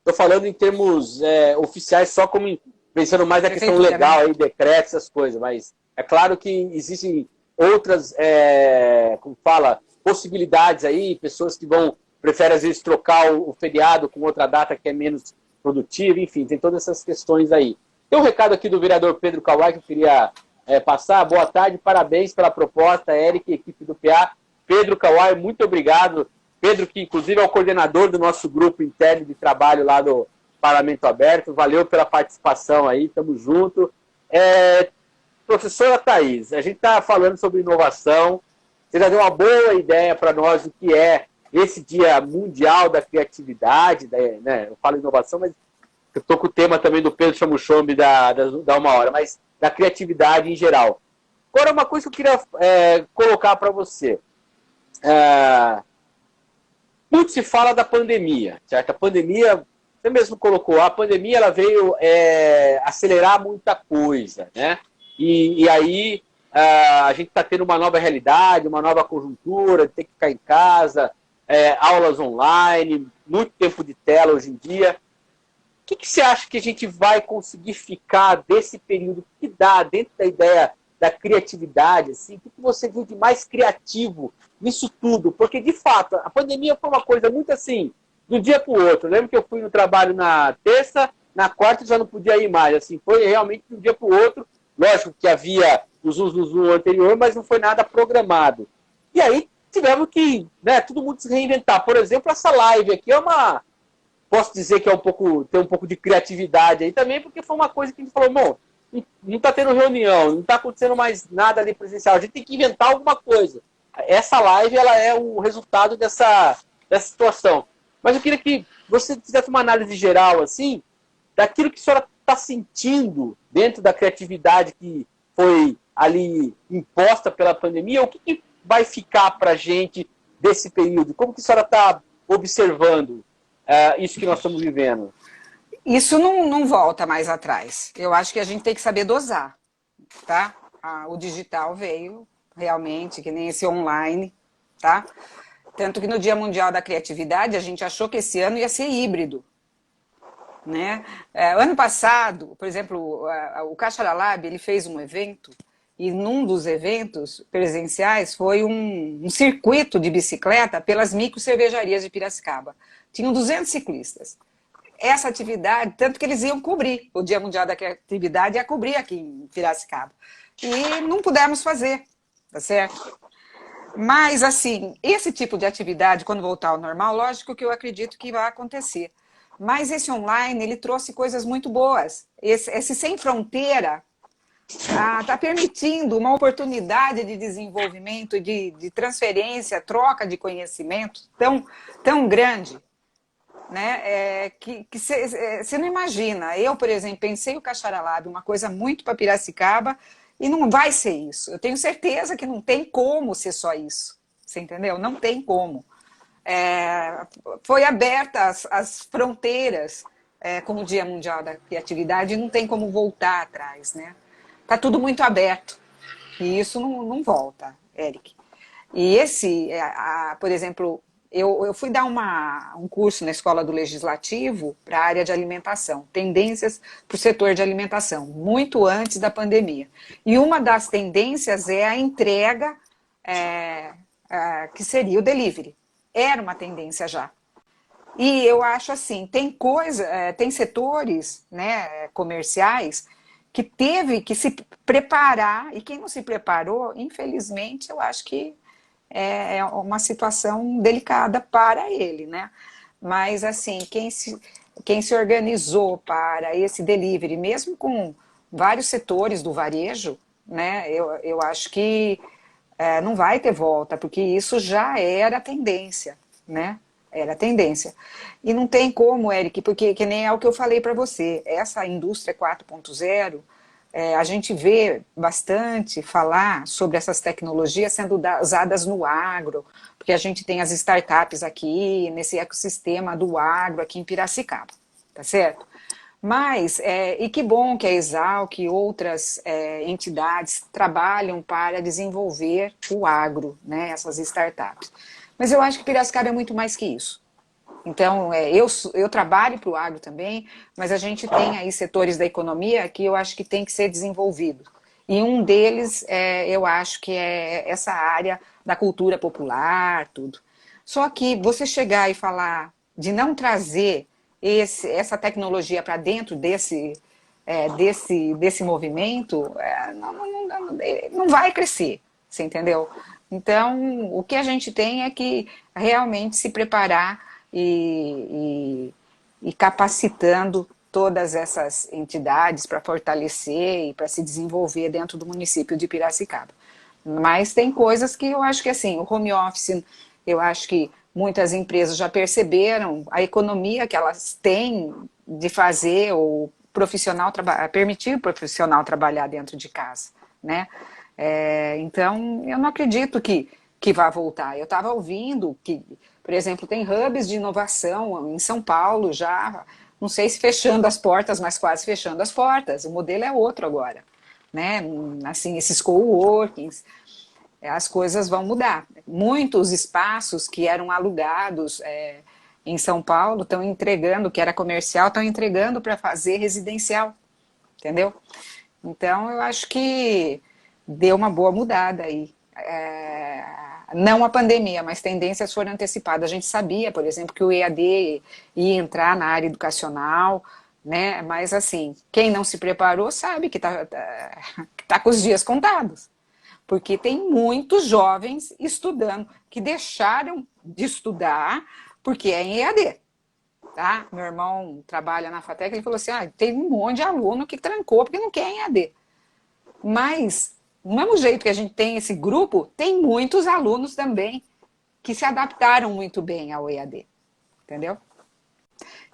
Speaker 3: Tô falando em termos oficiais, só como pensando mais na questão legal, aí, decretos, essas coisas, mas é claro que existem outras, como fala, possibilidades aí, pessoas que preferem às vezes trocar o feriado com outra data que é menos produtiva, enfim, tem todas essas questões aí. Tem um recado aqui do vereador Pedro Kawai que eu queria passar. Boa tarde, parabéns pela proposta, Eric e equipe do PA. Pedro Kawai, muito obrigado. Pedro, que inclusive é o coordenador do nosso grupo interno de trabalho lá do Parlamento Aberto. Valeu pela participação aí, estamos juntos. Professora Thaís, a gente está falando sobre inovação. Você já deu uma boa ideia para nós do que é esse Dia Mundial da Criatividade, né? Eu falo inovação, mas eu estou com o tema também do Pedro Chamuchombe da Uma Hora, mas da criatividade em geral. Agora, uma coisa que eu queria colocar para você. Muito se fala da pandemia, certo? A pandemia, você mesmo colocou, a pandemia ela veio acelerar muita coisa, né? E aí a gente está tendo uma nova realidade, uma nova conjuntura, de ter que ficar em casa, aulas online, muito tempo de tela hoje em dia. O que você acha que a gente vai conseguir ficar desse período? O que dá dentro da ideia da criatividade, assim, o que você viu de mais criativo nisso tudo? Porque, de fato, a pandemia foi uma coisa muito assim, de um dia para o outro. Eu lembro que eu fui no trabalho na terça, na quarta já não podia ir mais. Assim, foi realmente de um dia para o outro. Lógico que havia o Zoom anterior, mas não foi nada programado. E aí tivemos que, né, todo mundo se reinventar. Por exemplo, essa live aqui é uma... Posso dizer que é tem um pouco de criatividade aí também, porque foi uma coisa que a gente falou, bom, não está tendo reunião, não está acontecendo mais nada ali presencial, a gente tem que inventar alguma coisa. Essa live ela é o resultado dessa situação. Mas eu queria que você fizesse uma análise geral, assim, daquilo que a senhora está sentindo dentro da criatividade que foi ali imposta pela pandemia, o que vai ficar para a gente desse período? Como que a senhora está observando isso que nós estamos vivendo?
Speaker 2: Isso não volta mais atrás. Eu acho que a gente tem que saber dosar, tá? O digital veio realmente, que nem esse online, tá? Tanto que no Dia Mundial da Criatividade, a gente achou que esse ano ia ser híbrido, né? Ano passado, por exemplo, o Cachara Lab, ele fez um evento, e num dos eventos presenciais foi um circuito de bicicleta pelas micro cervejarias de Piracicaba. Tinham 200 ciclistas. Essa atividade, tanto que eles iam cobrir, o Dia Mundial da Criatividade ia cobrir aqui em Piracicaba. E não pudemos fazer, tá certo? Mas, assim, esse tipo de atividade, quando voltar ao normal, lógico que eu acredito que vai acontecer. Mas esse online, ele trouxe coisas muito boas. Esse sem fronteira está permitindo uma oportunidade de desenvolvimento, de transferência, troca de conhecimento tão grande, né? Que você não imagina. Eu, por exemplo, pensei o Cachara Lab, uma coisa muito para Piracicaba, e não vai ser isso. Eu tenho certeza que não tem como ser só isso. Você entendeu? Não tem como. Foi aberta as fronteiras com o Dia Mundial da Criatividade e não tem como voltar atrás, né? Está tudo muito aberto. E isso não volta, Eric. E por exemplo, eu fui dar um curso na Escola do Legislativo para a área de alimentação, tendências para o setor de alimentação, muito antes da pandemia. E uma das tendências é a entrega, que seria o delivery. Era uma tendência já. E eu acho assim, tem setores, né, comerciais que teve que se preparar, e quem não se preparou, infelizmente, eu acho que é uma situação delicada para ele, né? Mas, assim, quem se organizou para esse delivery, mesmo com vários setores do varejo, né, eu acho que não vai ter volta, porque isso já era tendência, né? Era tendência. E não tem como, Eric, porque que nem é o que eu falei para você, essa indústria 4.0, a gente vê bastante falar sobre essas tecnologias sendo usadas no agro, porque a gente tem as startups aqui, nesse ecossistema do agro aqui em Piracicaba, tá certo? Mas, e que bom que a Exalc e outras entidades trabalham para desenvolver o agro, né, essas startups. Mas eu acho que Piracicaba é muito mais que isso. Então, eu trabalho para o agro também, mas a gente tem aí setores da economia que eu acho que tem que ser desenvolvido. E um deles, eu acho que é essa área da cultura popular, tudo. Só que você chegar e falar de não trazer essa tecnologia para dentro desse movimento, não vai crescer, você entendeu? Então, o que a gente tem é que realmente se preparar e capacitando todas essas entidades para fortalecer e para se desenvolver dentro do município de Piracicaba. Mas tem coisas que eu acho que, assim, o home office, eu acho que muitas empresas já perceberam a economia que elas têm de fazer o profissional permitir o profissional trabalhar dentro de casa, né? Então, eu não acredito que vá voltar. Eu estava ouvindo que, por exemplo, tem hubs de inovação em São Paulo já, não sei se fechando as portas, mas quase fechando as portas. O modelo é outro agora, né? Assim, esses coworkings, as coisas vão mudar. Muitos espaços que eram alugados em São Paulo estão entregando, que era comercial, estão entregando para fazer residencial, entendeu? Então, eu acho que deu uma boa mudada aí. Não a pandemia, mas tendências foram antecipadas. A gente sabia, por exemplo, que o EAD ia entrar na área educacional, né? Mas assim, quem não se preparou sabe que tá com os dias contados. Porque tem muitos jovens estudando, que deixaram de estudar porque é em EAD. Tá? Meu irmão trabalha na FATEC, ele falou assim, tem um monte de aluno que trancou porque não quer em EAD. Mas, do mesmo jeito que a gente tem esse grupo, tem muitos alunos também que se adaptaram muito bem ao EAD. Entendeu?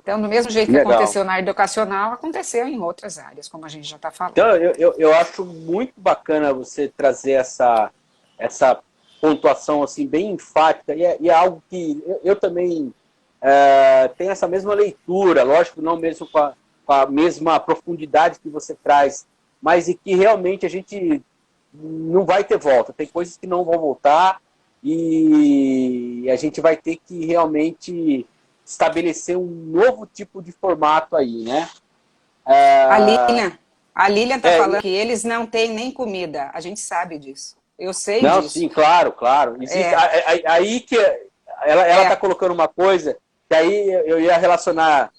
Speaker 2: Então, do mesmo jeito que
Speaker 3: Legal.
Speaker 2: aconteceu na área educacional, aconteceu em outras áreas, como a gente já está falando.
Speaker 3: Então, eu acho muito bacana você trazer essa pontuação assim, bem enfática, e é algo que eu também tenho essa mesma leitura, lógico, não mesmo com a mesma profundidade que você traz, mas e que realmente a gente não vai ter volta, tem coisas que não vão voltar, e a gente vai ter que realmente estabelecer um novo tipo de formato aí, né?
Speaker 2: A Lilian está falando que eles não têm nem comida. A gente sabe disso. Eu sei
Speaker 3: não,
Speaker 2: disso.
Speaker 3: Sim, claro. Existe, aí que ela está colocando uma coisa que aí eu ia relacionar.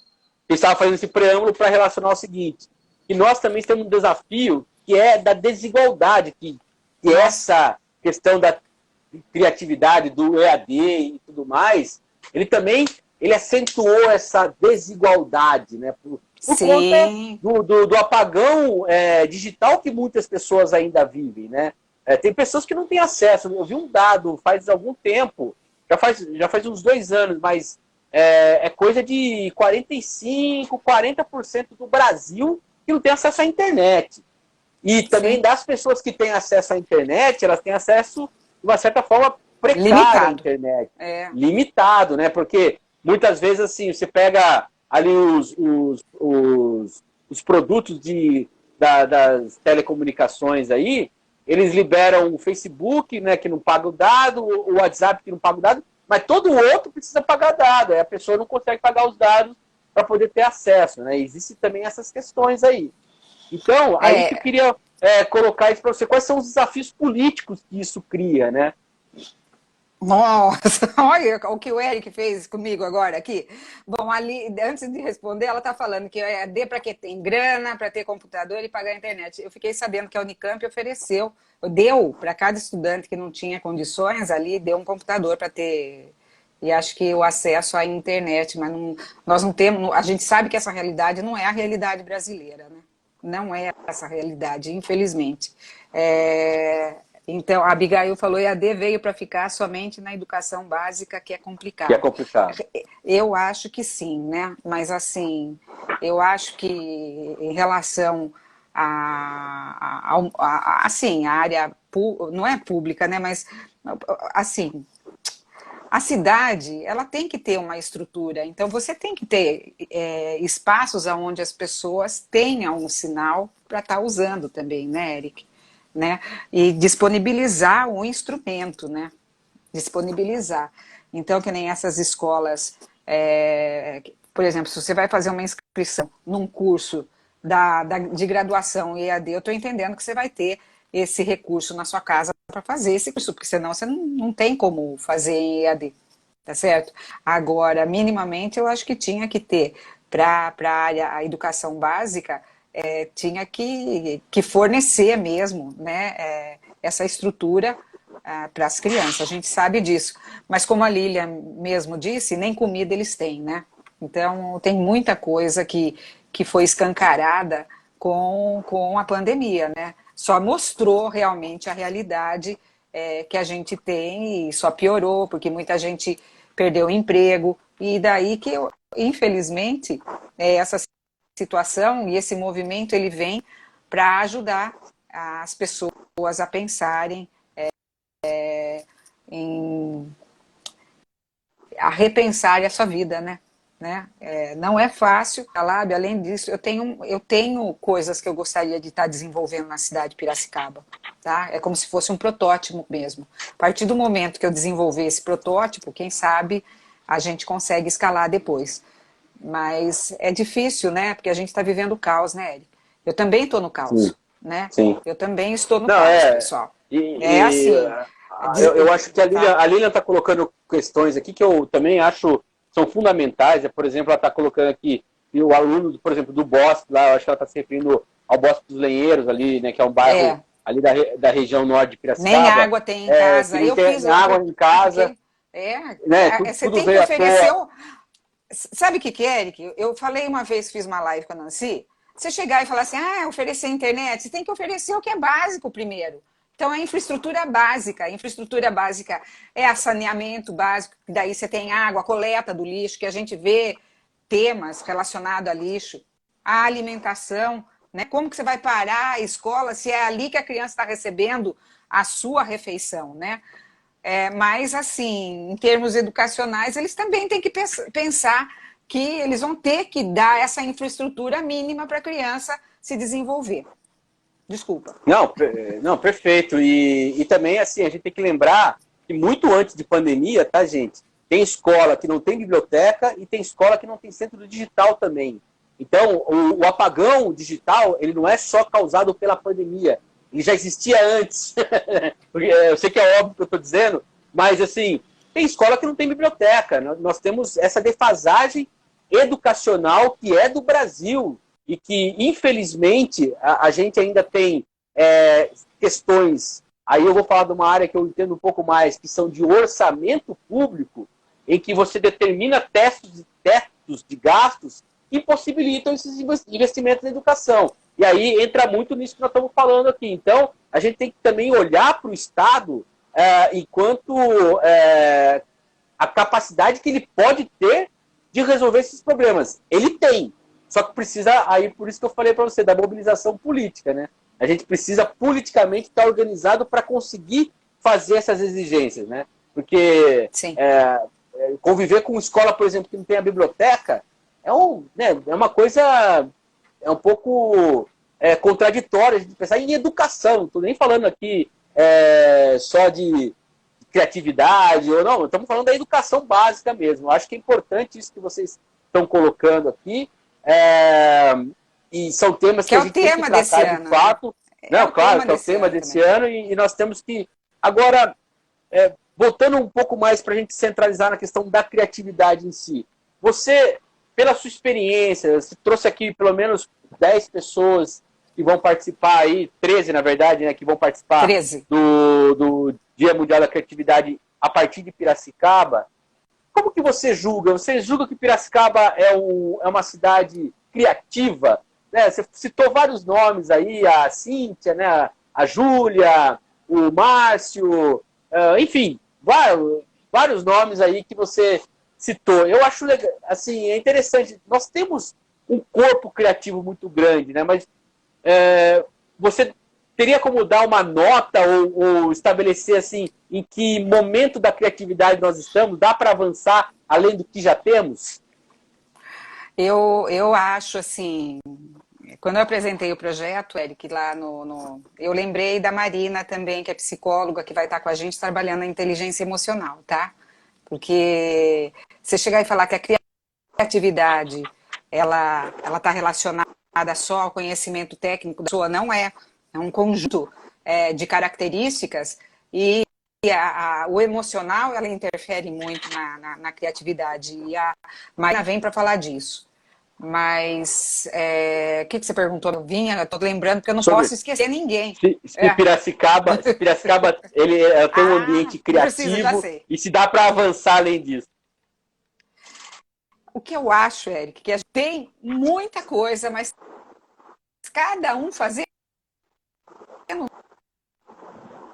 Speaker 3: Eu estava fazendo esse preâmbulo para relacionar o seguinte: que nós também temos um desafio que é da desigualdade, que essa questão da criatividade, do EAD e tudo mais, ele acentuou essa desigualdade, né? Por conta do apagão digital que muitas pessoas ainda vivem, né? Tem pessoas que não têm acesso. Eu vi um dado faz algum tempo, já faz uns 2 anos, mas é coisa de 45%, 40% do Brasil que não tem acesso à internet. E também das pessoas que têm acesso à internet, elas têm acesso, de uma certa forma, precário à internet. Limitado, né? Porque muitas vezes, assim, você pega ali os produtos das telecomunicações aí, eles liberam o Facebook, né, que não paga o dado, o WhatsApp que não paga o dado, mas todo outro precisa pagar dado, aí a pessoa não consegue pagar os dados para poder ter acesso, né? Existem também essas questões aí. Então, aí que eu queria colocar isso para você, quais são os desafios políticos que isso cria, né?
Speaker 2: Nossa, olha o que o Eric fez comigo agora aqui. Bom, ali, antes de responder, ela está falando que é EAD para quem tem grana, para ter computador e pagar a internet. Eu fiquei sabendo que a Unicamp deu para cada estudante que não tinha condições ali, deu um computador para ter, e acho que o acesso à internet, mas nós não temos, a gente sabe que essa realidade não é a realidade brasileira, né? Não é essa realidade, infelizmente. Então, a Abigail falou, EAD veio para ficar somente na educação básica, que é complicado.
Speaker 3: Que é complicado.
Speaker 2: Eu acho que sim, né? Mas, assim, eu acho que em relação assim, a área, não é pública, né? Mas, assim, a cidade, ela tem que ter uma estrutura. Então, você tem que ter espaços onde as pessoas tenham um sinal para estar usando também, né, Eric? Né? E disponibilizar o instrumento, né? Disponibilizar. Então, que nem essas escolas, por exemplo, se você vai fazer uma inscrição num curso de graduação EAD, eu estou entendendo que você vai ter esse recurso na sua casa para fazer esse curso, porque senão você não tem como fazer em EAD, tá certo? Agora, minimamente, eu acho que tinha que ter para a educação básica, tinha que fornecer mesmo, né, essa estrutura para as crianças, a gente sabe disso. Mas como a Lilian mesmo disse, nem comida eles têm, né? Então tem muita coisa que foi escancarada com a pandemia, né? Só mostrou realmente a realidade que a gente tem e só piorou, porque muita gente perdeu o emprego, e daí que, infelizmente, essa situação e esse movimento ele vem para ajudar as pessoas a pensarem a repensar a sua vida, né? Não é fácil, Calab. Além disso, eu tenho coisas que eu gostaria de estar desenvolvendo na cidade de Piracicaba, tá? É como se fosse um protótipo mesmo. A partir do momento que eu desenvolver esse protótipo, quem sabe a gente consegue escalar depois. Mas é difícil, né? Porque a gente está vivendo o caos, né, Eric? Eu também estou no caos.
Speaker 3: Sim.
Speaker 2: né?
Speaker 3: Sim.
Speaker 2: Eu também estou no
Speaker 3: Não,
Speaker 2: caos, pessoal. Assim.
Speaker 3: Eu acho que a Lilian está colocando questões aqui que eu também acho são fundamentais. Por exemplo, ela está colocando aqui e o aluno, por exemplo, do Bosque, lá, eu acho que ela está se referindo ao Bosque dos Lenheiros, ali, né, que é um bairro ali da região norte de Piracicaba.
Speaker 2: Nem água tem em casa.
Speaker 3: Que não tem água em casa. Né,
Speaker 2: Você
Speaker 3: tudo
Speaker 2: tem que
Speaker 3: veio à
Speaker 2: oferecer.
Speaker 3: toa.
Speaker 2: Sabe o que é, Eric? Eu falei uma vez, fiz uma live com a Nancy. Você chegar e falar assim, oferecer internet, você tem que oferecer o que é básico primeiro. Então, a infraestrutura básica. A infraestrutura básica é saneamento básico, daí você tem água, a coleta do lixo, que a gente vê temas relacionados a lixo, a alimentação, né? Como que você vai parar a escola se é ali que a criança está recebendo a sua refeição, né? Mas, assim, em termos educacionais, eles também têm que pensar que eles vão ter que dar essa infraestrutura mínima para a criança se desenvolver. Desculpa.
Speaker 3: Não, perfeito. E também, assim, a gente tem que lembrar que muito antes de pandemia, tá, gente? Tem escola que não tem biblioteca e tem escola que não tem centro digital também. Então, o apagão digital, ele não é só causado pela pandemia. Ele já existia antes. Eu sei que é óbvio o que eu estou dizendo, mas, assim, tem escola que não tem biblioteca. Nós temos essa defasagem educacional que é do Brasil e que, infelizmente, a gente ainda tem questões, aí eu vou falar de uma área que eu entendo um pouco mais, que são de orçamento público, em que você determina tetos de gastos que impossibilitam esses investimentos na educação. E aí entra muito nisso que nós estamos falando aqui. Então, a gente tem que também olhar para o Estado enquanto a capacidade que ele pode ter de resolver esses problemas. Ele tem, só que precisa, aí por isso que eu falei para você, da mobilização política, né? A gente precisa politicamente estar organizado para conseguir fazer essas exigências, né? Porque conviver com escola, por exemplo, que não tem a biblioteca, é uma coisa um pouco contraditória de pensar em educação. Não estou nem falando aqui só de criatividade, ou não, estamos falando da educação básica mesmo. Eu acho que é importante isso que vocês estão colocando aqui, e são temas que a gente tem que tratar de fato. Não, claro, que é o tema desse ano, e nós temos que... Agora, voltando um pouco mais para a gente centralizar na questão da criatividade em si. Você, pela sua experiência, você trouxe aqui pelo menos 10 pessoas que vão participar aí, 13 na verdade, né, que vão participar
Speaker 2: 13.
Speaker 3: do Dia Mundial da Criatividade a partir de Piracicaba. Como que você julga? Você julga que Piracicaba é uma cidade criativa? Né? Você citou vários nomes aí, a Cíntia, né? A Júlia, o Márcio, enfim, vários nomes aí que você citou. Eu acho legal, assim, é interessante. Nós temos um corpo criativo muito grande, né? Mas você teria como dar uma nota ou estabelecer assim em que momento da criatividade nós estamos? Dá para avançar além do que já temos?
Speaker 2: Eu acho assim, quando eu apresentei o projeto, Eric, lá eu lembrei da Marina também, que é psicóloga, que vai estar com a gente trabalhando na inteligência emocional, tá? Porque você chegar e falar que a criatividade, ela está relacionada só ao conhecimento técnico da pessoa, não é. É um conjunto de características e o emocional, ela interfere muito na criatividade. E a Marina vem para falar disso. Mas, o que você perguntou? Eu estou lembrando, porque eu não posso esquecer ninguém.
Speaker 3: Se Piracicaba ela tem um ambiente criativo e se dá para avançar além disso.
Speaker 2: O que eu acho, Eric, que a gente tem muita coisa, mas cada um fazer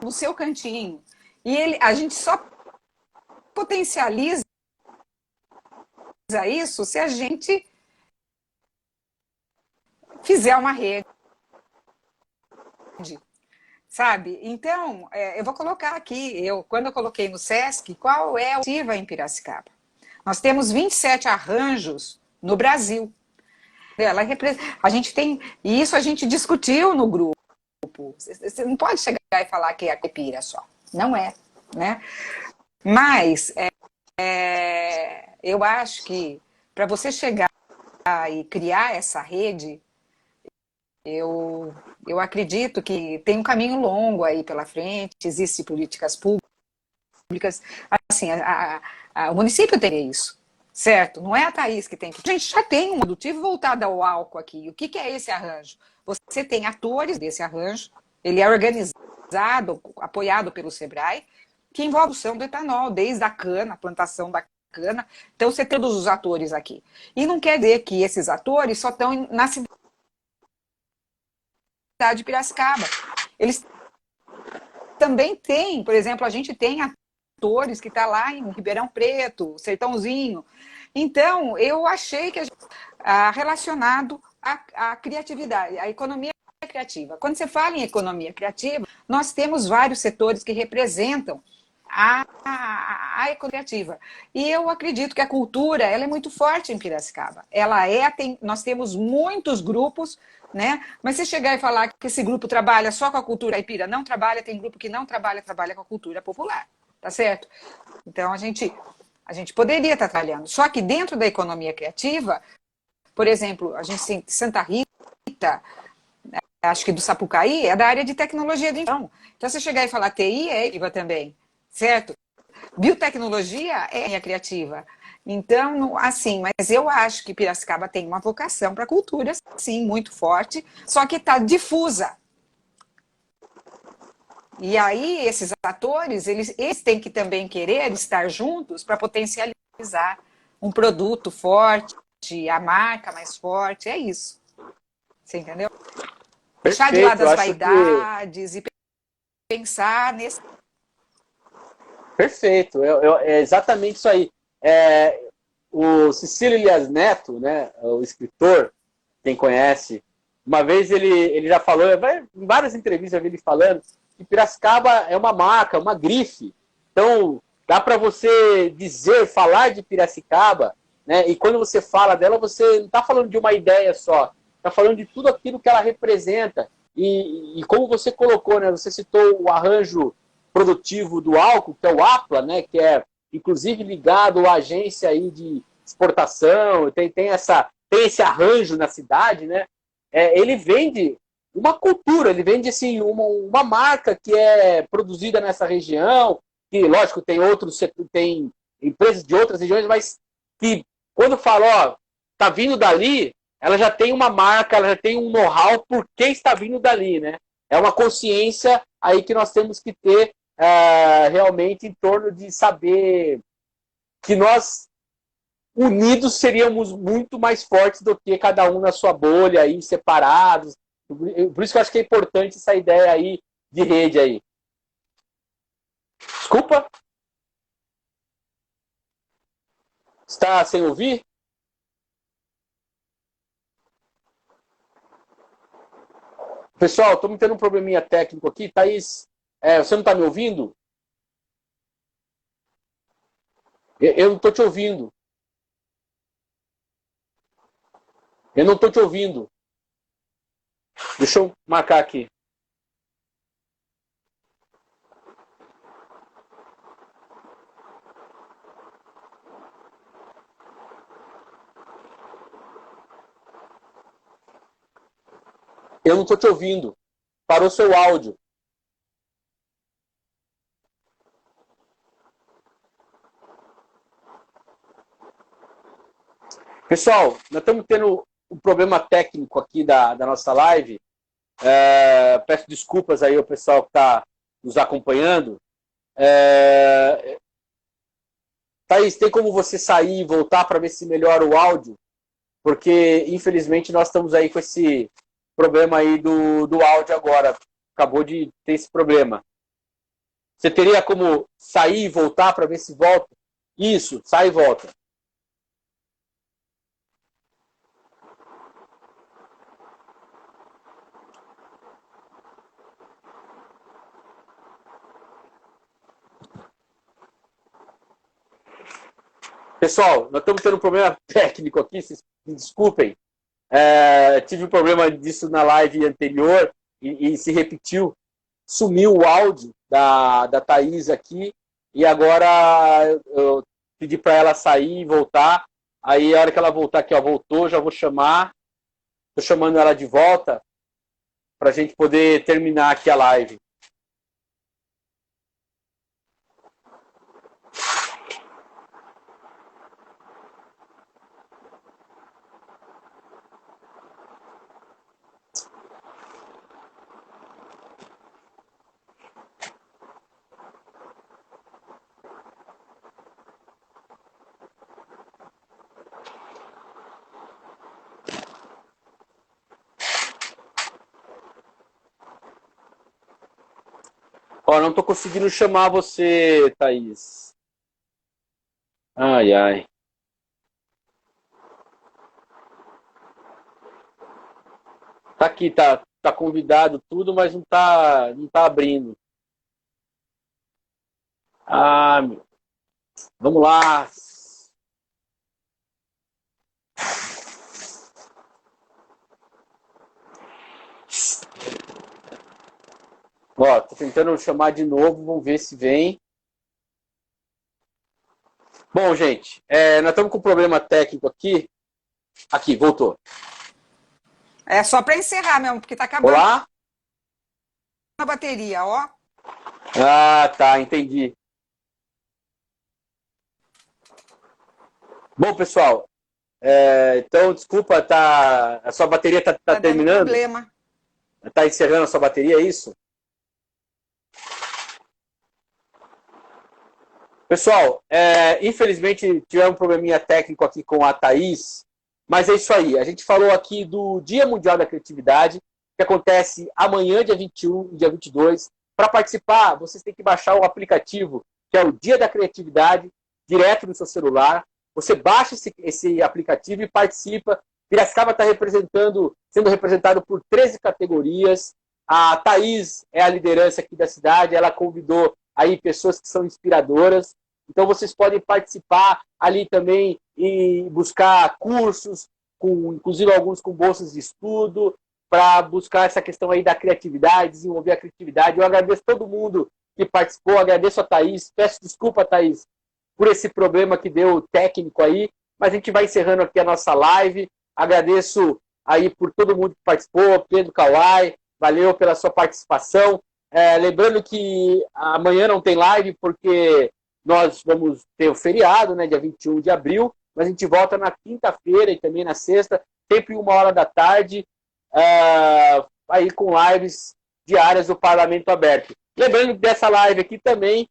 Speaker 2: no seu cantinho. E a gente só potencializa isso se a gente fizer uma rede. Sabe? Então, eu vou colocar aqui, quando eu coloquei no SESC, qual é a ativa em Piracicaba? Nós temos 27 arranjos no Brasil. A gente tem, e isso a gente discutiu no grupo. Você não pode chegar e falar que é a caipira só. Não é, né? Mas eu acho que para você chegar e criar essa rede, eu Eu acredito que tem um caminho longo aí pela frente, existem políticas públicas, assim, o município tem isso, certo? Não é a Thaís que tem que... A gente já tem um adutivo voltado ao álcool aqui. O que é esse arranjo? Você tem atores desse arranjo, ele é organizado, apoiado pelo SEBRAE, que envolve a produção do etanol, desde a cana, a plantação da cana. Então, você tem todos os atores aqui. E não quer dizer que esses atores só estão na cidade de Piracicaba. Eles também têm, por exemplo, a gente tem atores que estão lá em Ribeirão Preto, Sertãozinho. Então, eu achei que relacionado à criatividade, à economia criativa. Quando você fala em economia criativa, nós temos vários setores que representam a economia criativa. E eu acredito que a cultura ela é muito forte em Piracicaba. Nós temos muitos grupos, né? Mas se chegar e falar que esse grupo trabalha só com a cultura caipira, não trabalha, tem grupo que não trabalha com a cultura popular, tá certo? Então a gente poderia estar trabalhando. Só que dentro da economia criativa, por exemplo, a gente tem Santa Rita, acho que do Sapucaí, é da área de tecnologia de informação. Então, se chegar e falar TI, é criativa também, certo? Biotecnologia é criativa. Então, assim, mas eu acho que Piracicaba tem uma vocação para a cultura, sim, muito forte, só que está difusa. E aí, esses atores, eles têm que também querer estar juntos para potencializar um produto forte, a marca mais forte, é isso. Você entendeu? Deixar de lado as vaidades e pensar nesse...
Speaker 3: Perfeito, é exatamente isso aí. O Cecílio Elias Neto, né, o escritor, quem conhece, uma vez ele já falou, em várias entrevistas eu vi ele falando, que Piracicaba é uma marca, uma grife. Então, dá para você falar de Piracicaba, né, e quando você fala dela, você não está falando de uma ideia só, está falando de tudo aquilo que ela representa. E como você colocou, né, você citou o arranjo produtivo do álcool, que é o APLA, né, que é inclusive ligado à agência aí de exportação, tem esse arranjo na cidade, né? Ele vende uma cultura, ele vende assim, uma marca que é produzida nessa região, que, lógico, tem empresas de outras regiões, mas que quando fala, ó, tá vindo dali, ela já tem uma marca, ela já tem um know-how por que está vindo dali, né? É uma consciência aí que nós temos que ter realmente em torno de saber que nós unidos seríamos muito mais fortes do que cada um na sua bolha, aí, separados. Por isso que eu acho que é importante essa ideia aí de rede aí. Desculpa? Está sem ouvir? Pessoal, estamos tendo um probleminha técnico aqui. Thaís, você não está me ouvindo? Eu não estou te ouvindo. Eu não estou te ouvindo. Deixa eu marcar aqui. Eu não estou te ouvindo. Parou seu áudio. Pessoal, nós estamos tendo um problema técnico aqui da nossa live. Peço desculpas aí ao pessoal que está nos acompanhando. Thaís, tem como você sair e voltar para ver se melhora o áudio? Porque, infelizmente, nós estamos aí com esse problema aí do áudio agora. Acabou de ter esse problema. Você teria como sair e voltar para ver se volta? Isso, sai e volta. Pessoal, nós estamos tendo um problema técnico aqui, vocês me desculpem. Tive um problema disso na live anterior e se repetiu. Sumiu o áudio da Thaís aqui e agora eu pedi para ela sair e voltar. Aí a hora que ela voltar aqui, ó, voltou, já vou chamar. Estou chamando ela de volta. para a gente poder terminar aqui a live. Ó, não tô conseguindo chamar você, Thaís. Ai, ai. Tá aqui, tá convidado tudo, mas não tá abrindo. Ah, vamos lá. Ó, tô tentando chamar de novo, vamos ver se vem. Bom, gente, nós estamos com um problema técnico aqui. Aqui, voltou.
Speaker 2: É só para encerrar mesmo, porque tá acabando
Speaker 3: Olá?
Speaker 2: a bateria, ó.
Speaker 3: Ah, tá, entendi. Bom, pessoal, então, desculpa, a sua bateria tá
Speaker 2: Tá dando
Speaker 3: terminando?
Speaker 2: problema.
Speaker 3: Tá encerrando a sua bateria, é isso? Pessoal, infelizmente tivemos um probleminha técnico aqui com a Thaís, mas é isso aí. A gente falou aqui do Dia Mundial da Criatividade, que acontece amanhã, dia 21 e dia 22. Para participar, vocês têm que baixar o aplicativo, que é o Dia da Criatividade, direto no seu celular. Você baixa esse aplicativo e participa. Piracicaba está sendo representado por 13 categorias. A Thaís é a liderança aqui da cidade, ela convidou aí pessoas que são inspiradoras. Então vocês podem participar ali também e buscar cursos, inclusive alguns com bolsas de estudo, para buscar essa questão aí da criatividade, desenvolver a criatividade. Eu agradeço todo mundo que participou, agradeço a Thaís, peço desculpa, Thaís, por esse problema que deu técnico aí, mas a gente vai encerrando aqui a nossa live. Agradeço aí por todo mundo que participou, Pedro Kawai, valeu pela sua participação. Lembrando que amanhã não tem live, porque nós vamos ter o feriado, né, dia 21 de abril, mas a gente volta na quinta-feira e também na sexta, sempre 13h, aí com lives diárias do Parlamento Aberto. Lembrando que dessa live aqui também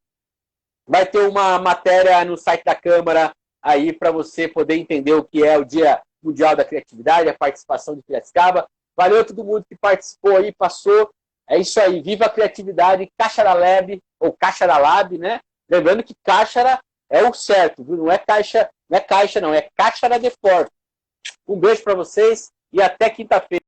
Speaker 3: vai ter uma matéria no site da Câmara aí para você poder entender o que é o Dia Mundial da Criatividade, a participação de Piracicaba. Valeu a todo mundo que participou aí, passou. É isso aí, viva a criatividade, Cáchara Lab, ou Cáchara Lab, né? Lembrando que Cáchara é o certo, viu? Não é caixa, não, é Cáchara de Forte. Um beijo para vocês e até quinta-feira.